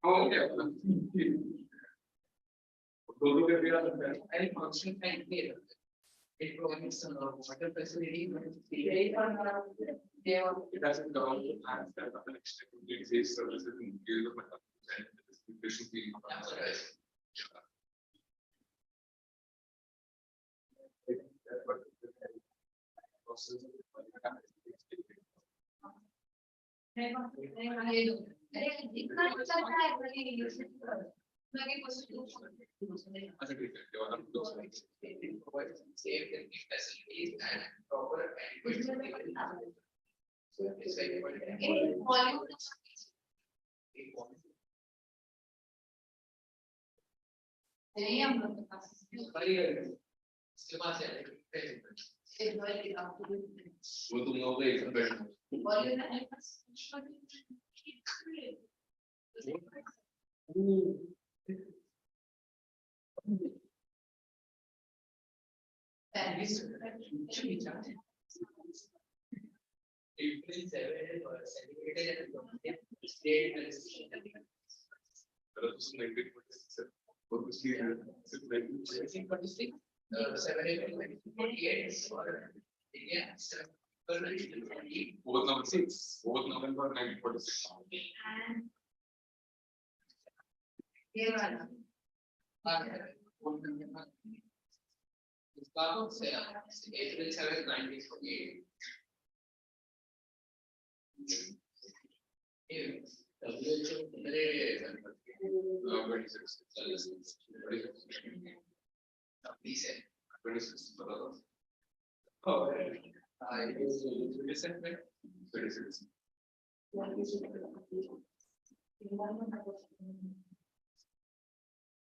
हो गया दोनों के बिना अरे फंक्शन टाइम पे it provides water facility it doesn't go on to plans that are next to exist services in field of efficient field. Safe facilities and proper वो तुम लोग एक बैठ April 7 celebrated state तो उसमें एक और उसकी 1946 7 April 1948 for India 4th November 1946 ये वाला इसका से April 7, 1948 ये WHO मेरे 26 प्लीज है 26 बता दो और recent में 26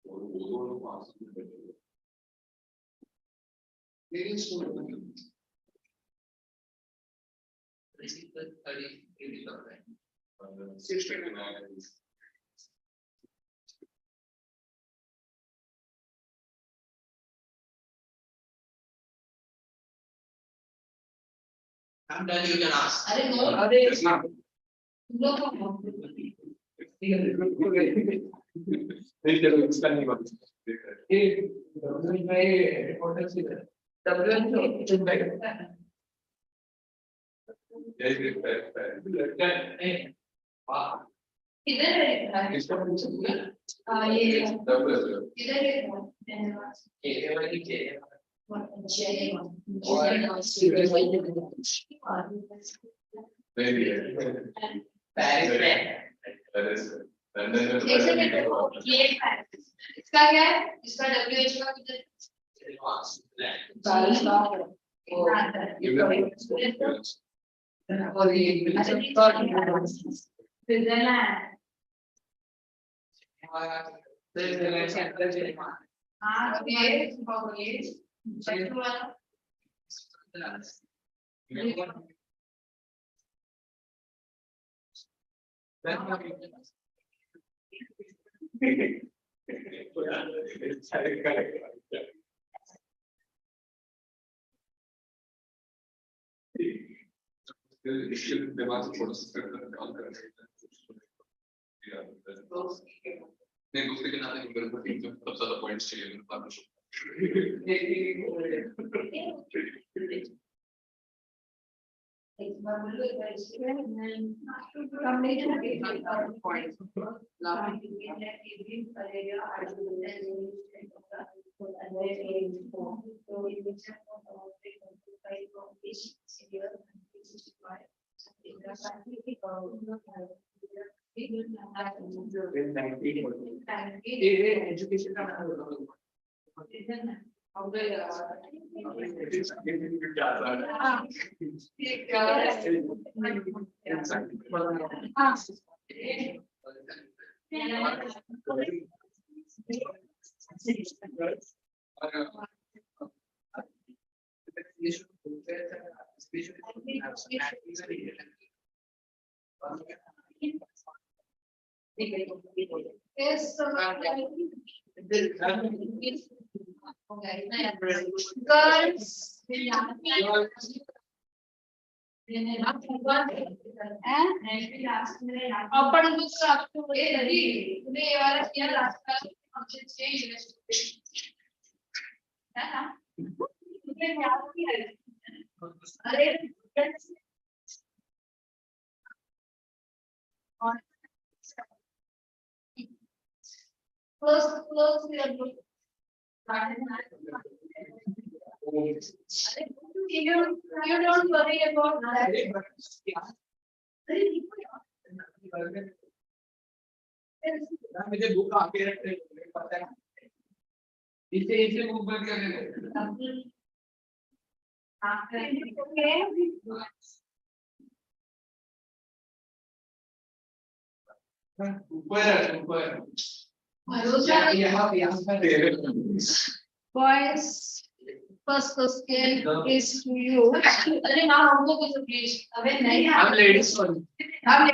वो पास मेरी स्कूल में 30 629 I'm done, you can ask. अरे नो अरे लोग नहीं चलो इसका नहीं बात ये रिपोर्टर से WHO इधर है इसका ये डबल इधर है नहीं है Paris लंदन में तो ये इसका क्या है इसका WHO का किधर और ये हाँ ये इसके दिमाग से थोड़ा सा काम कर रहे हैं नहीं दूसरे के नाते मेरे को टीम में सबसे ज्यादा पॉइंट्स चाहिए मेरे पार्टनरशिप एजुकेशन का अपन बुक्स आपको ये लगी तुम्हें ये वाला किया लास्ट क्लास में फंक्शन चेंज है ना तुम्हें याद नहीं है अरे close your book you don't worry about that मुझे बुक आके रखते पता है इसे बुक बंद कर देते ऊपर boys first question is to you अरे ना हमको कुछ प्लीज अबे नहीं हम लेडीज को हम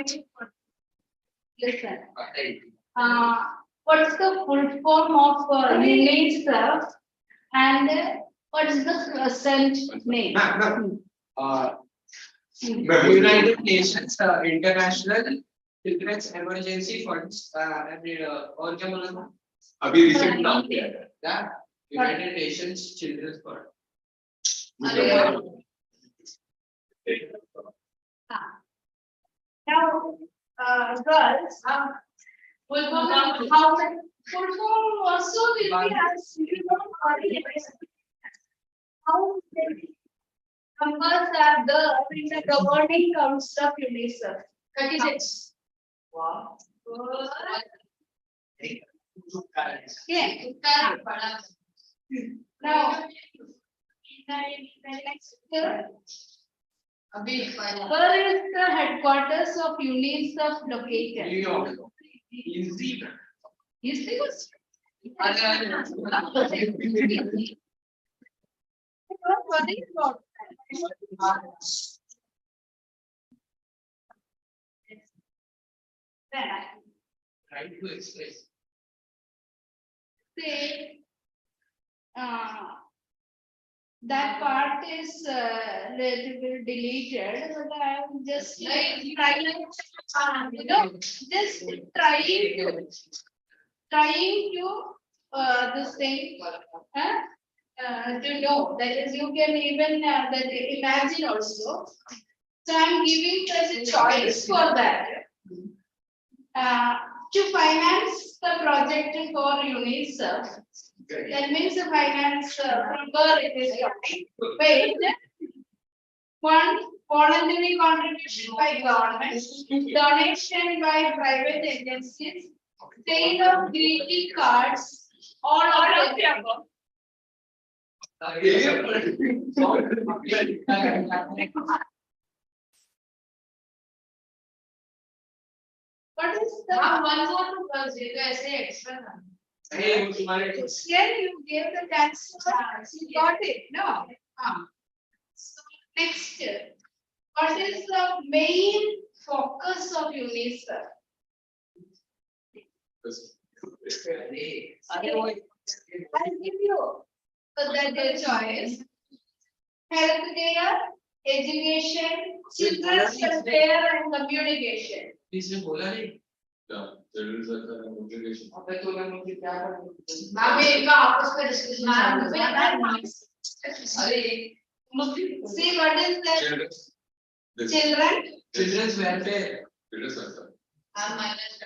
listen what's the full form of name stuff and what is the present name United Nations International Children's Emergency Funds और क्या बोला था अभी रिसेंट नाम क्या है क्या United Nations Children's Fund now girls full form how many Full form also will be as you know, how many numbers are there in the governing council of UNICEF? 36. Wow. Okay. Now, next, where is the headquarters of UNICEF New located? York. Easy. Is this? Are trying to express. Say, that part is little bit deleted, but I am just trying, you know, just trying to this thing, to know, that is, you can even that imagine also. So I am giving as a choice for that. To finance the project for UNICEF, that means the finance from where it is coming. Wait. One, voluntary contribution by government, donation by private agencies, sale of greeting cards, all of them. What is the one more to say extra? Hey, तुम्हारे Here you gave the answer, you got it, no? So next, what is the main focus of UNICEF? I'll give you the choice. Healthcare, education, children's welfare and communication. इसने बोला नहीं Yeah, children's welfare and communication. अबे तो मैं मुझे क्या करूं आपस में discussion See what is that? Children's. This- Children, children's welfare Children's welfare.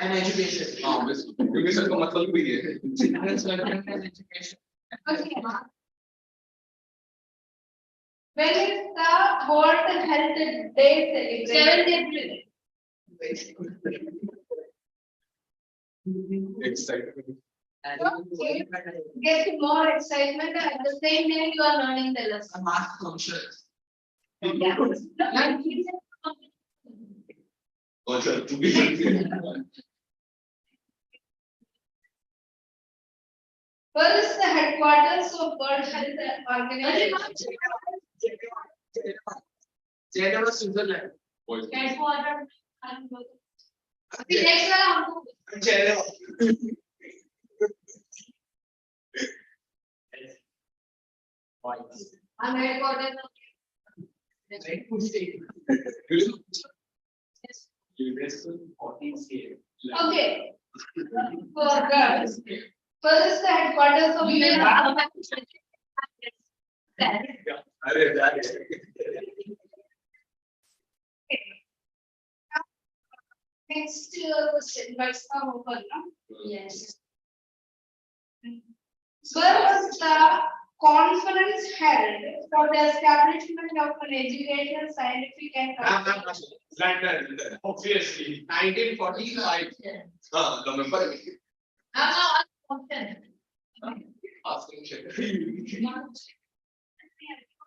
and education हाँ, बस UNICEF का मतलब भी ये है. children's welfare and education okay. When is the World Health Day celebrated? 7th Excitement. Okay. Get more excitement at the same time you are learning the lesson. a math function Also, to be. Where is the headquarters of World Health Organization? Geneva Switzerland Boys. Headquarters. The next one. Geneva I'm headquarters. UNESCO 14 scale. Okay. For girls. Where is the headquarters of अरे यार. Next question, what's the open, no? Yes. Where was the conference held for the establishment of an educational, scientific and cultural? London, obviously, 1945. हाँ, November. Ask him check.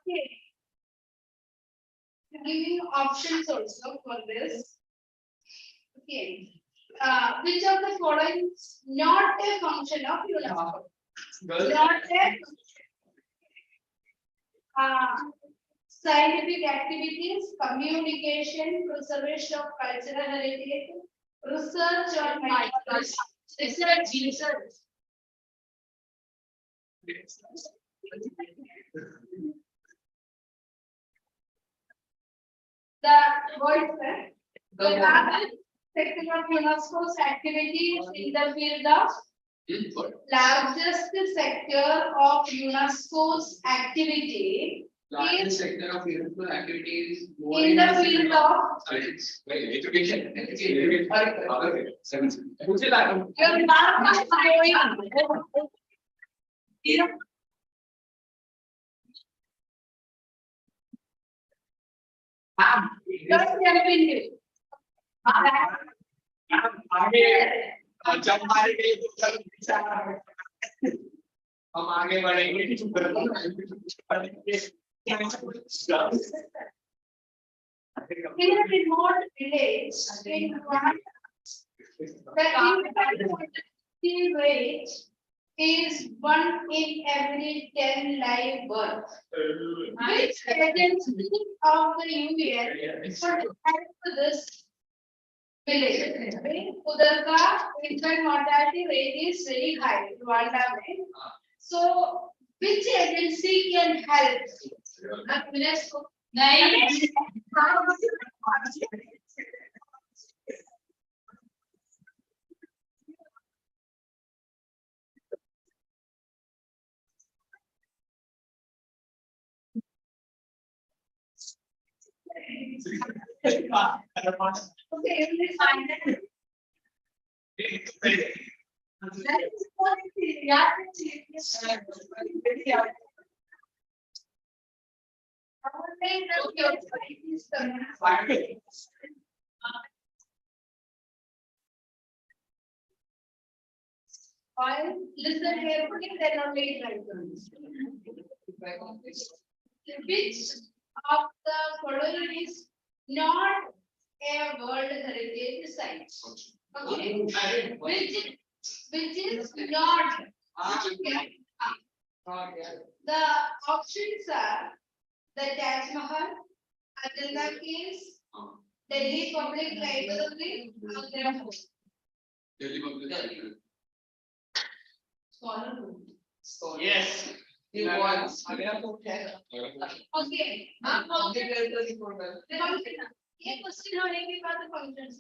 Okay. Giving options also for this. Okay. Which of the following is not a function of UNESCO? Not a scientific activities, communication, preservation of cultural heritage, research on microbes. Research. The voice, the sector of UNESCO's activities in the field of largest sector of UNESCO's activity largest sector of useful activities more in the field of Education. your mark is growing. Just jump into it. हम आगे बढ़ेंगे In a remote village, in one, the infertility rate is 1 in every 10 live births. Which agency of the union should help this village? Udarka infant mortality rate is very high, Rwanda में. So, which agency can help? UNESCO. Okay, please find it. That is what it is. Yeah, it's I would think that your site is the listen carefully, then only try to understand. Which of the following is not a World Heritage Site? Okay. Which is not. The options are the Taj Mahal, Ajanta Caves, Delhi Public Library, Agra Fort. Delhi Public Library. Scholar room. Yes. You want. Okay. ये question होने के बाद functions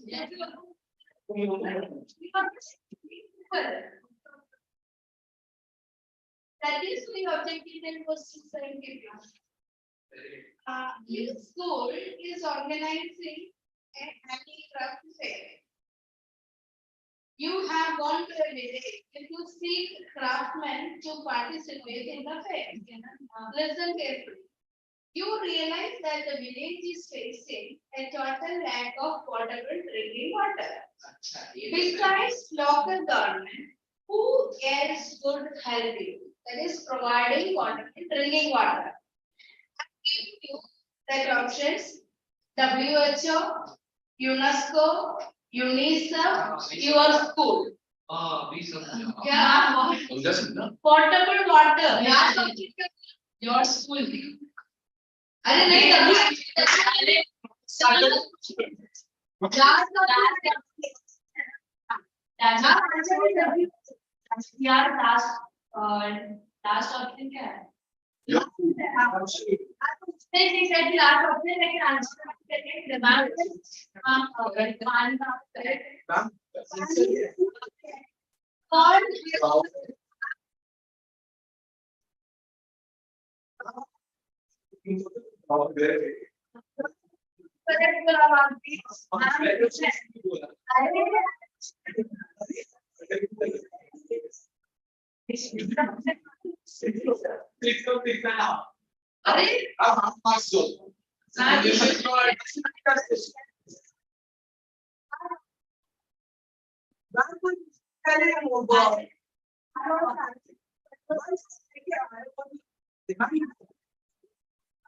that is the objective and questions are given. This school is organizing a handicraft fair. You have gone to a village to seek craftsmen to participate in the fair. Listen carefully. You realize that the village is facing a total lack of potable drinking water. Besides local government, who else could help you? That is providing water, drinking water. I'm giving you that options: WHO, UNESCO, UNICEF, your school. Yeah. Potable water. Your school. अरे नहीं यार last option क्या है? नहीं set last option लेकिन answer करके दिमाग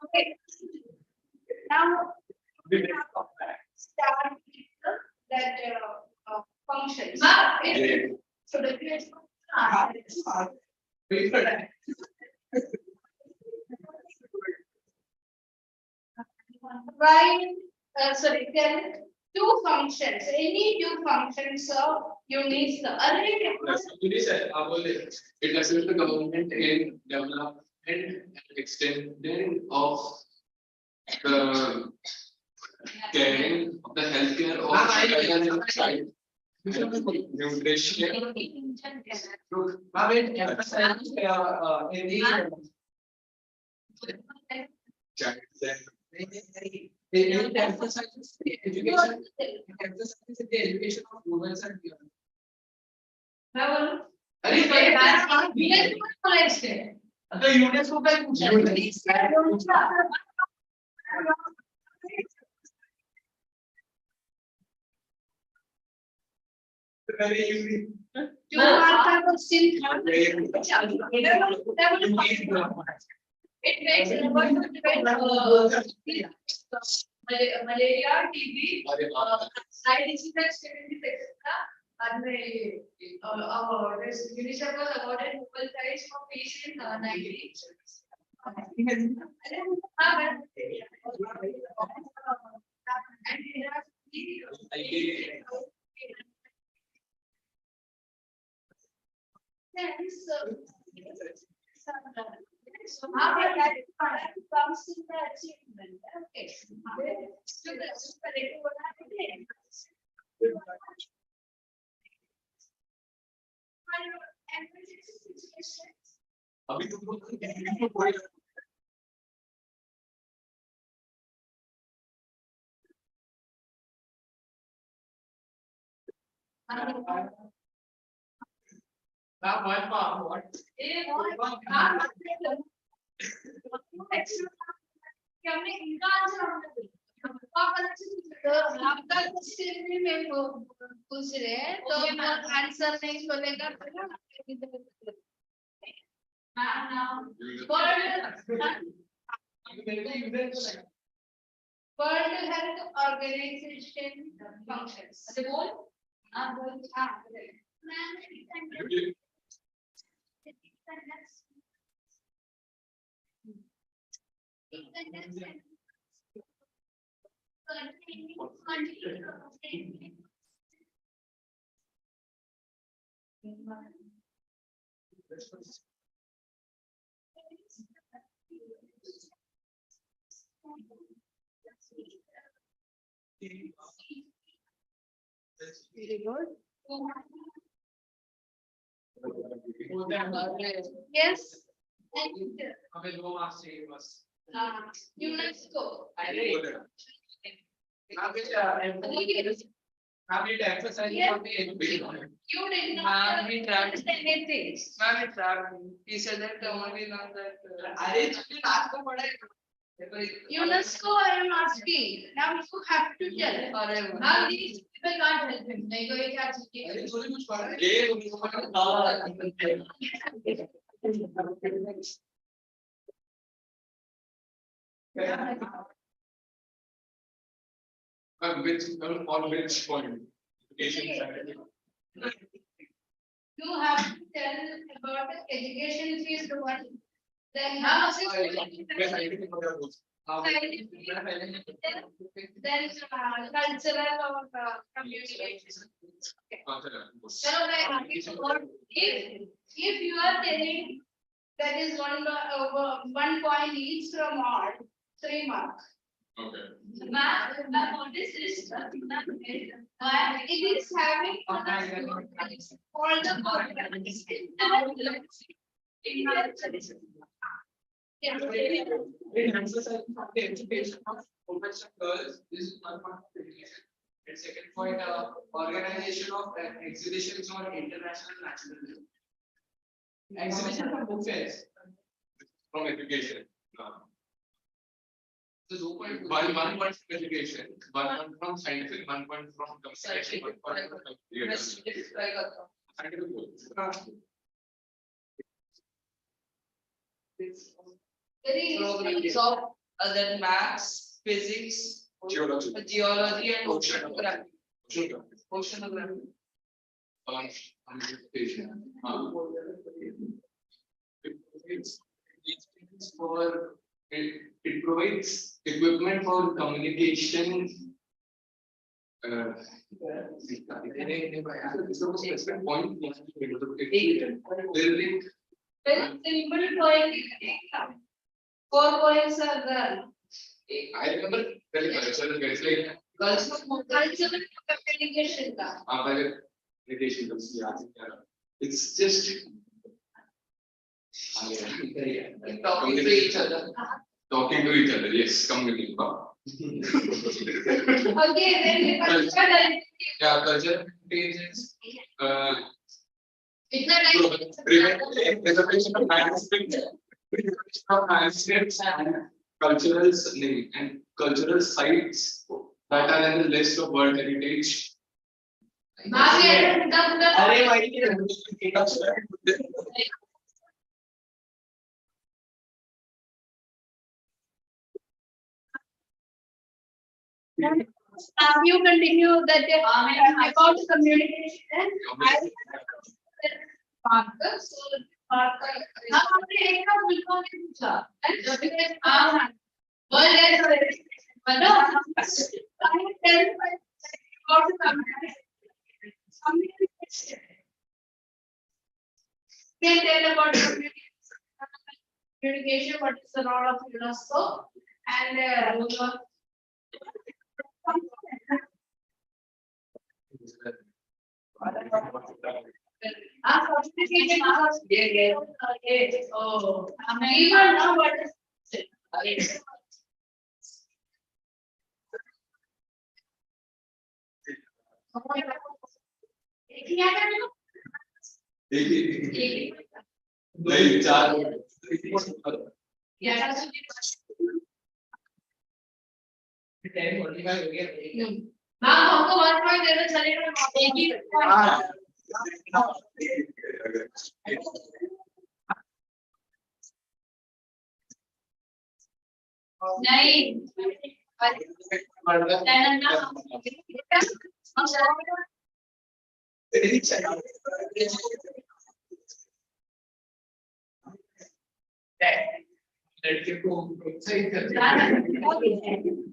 Okay. Now start that functions. So the right, sorry, then two functions, any two functions of units. It assists the government in development and extending of the caring of the healthcare of child. Nutrition. They emphasize the education. Emphasize the education of women and girls. अरे village में college है तो UNESCO का पूछा You are the still it makes malaria, TB, side disease and sterility, etc. And UNICEF was awarded Nobel Prize for Peace in 19. So how that comes in the achievement. Okay. अभी तुम लोग हमने इनका answer आपका question भी मैं पूछ रहे हैं तो आंसर नहीं बोलेगा वर्ल्ड हेल्थ ऑर्गेनाइजेशन फंक्शंस बोल Very good. Yes. UNESCO. You did not understand anything. He said that only not that. UNESCO, I am asking. Now you have to tell. Now these people can't help him. They go on which point? Education. You have to tell about the education fees to one. Then how much is then cultural or communication. So if you are telling that is 1 point each from all 3 marks. Okay. Ma'am, what is this? It is having all the It emphasizes the education of women and girls. This is one point of education. And second point, organization of exhibitions on international national level. Exhibition from book fairs. From education. So 2.2. One point from education, 1 point from scientific, 1 point from communication, 1 point from scientific programs of other maths, physics, geology and oceanography. It provides equipment for communication. Specific point. very simple point. 4 points are there. I remember telling cultural guys like Cultural communication का. Communication comes. It's just Talking to each other. Talking to each other, yes, communicating. Okay, then Yeah, culture is it's not like preservation of landscapes, and cultural sites that are in the list of World Heritage. अरे भाई You continue that about communication. Marker, so marker. हम अपने एक का बिल्कुल नहीं पूछा। जब भी हाँ वर्ड है तो बनो। I tell you about the communication. Can tell about communication. What is the role of UNESCO and role of Oh, even now what is it? नहीं चार मैम हमको 1 पॉइंट देना चलेगा एक ही नहीं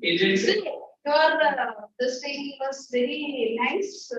agency your this thing was very nice.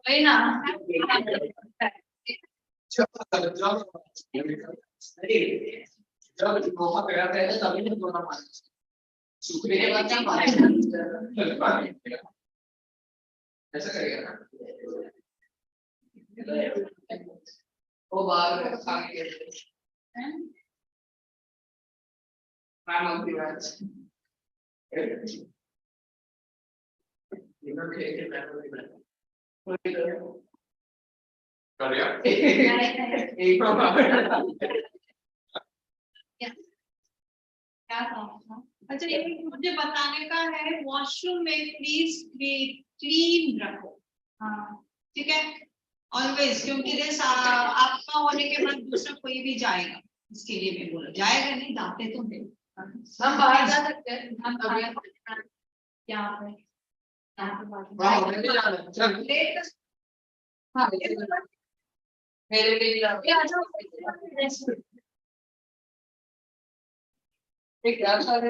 वही ना जब मौका कराते हैं तभी तो दोनों मार सुखने वाला ऐसा करेगा ना वो बाहर आगे मैम अभी बात इन्होंने एक क्या अच्छा ये मुझे बताने का है वॉशरूम में प्लीज क्लीन रखो हाँ ठीक है ऑलवेज क्योंकि this आपका होने के बाद दूसरा कोई भी जाएगा इसके लिए मैं बोला जाएगा नहीं जाते तो नहीं हम बाहर जा सकते हैं हम क्या है मेरे लिए क्या सारे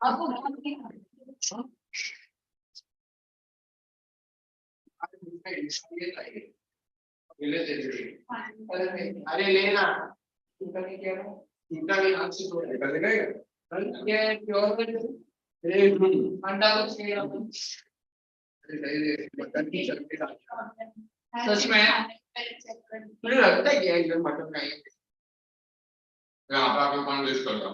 आपको अरे लेना इनका भी आपसे ये प्योर अंडा सच में मुझे लगता है कि एकदम मटन का यहाँ पे आपको कौन लिस्ट करता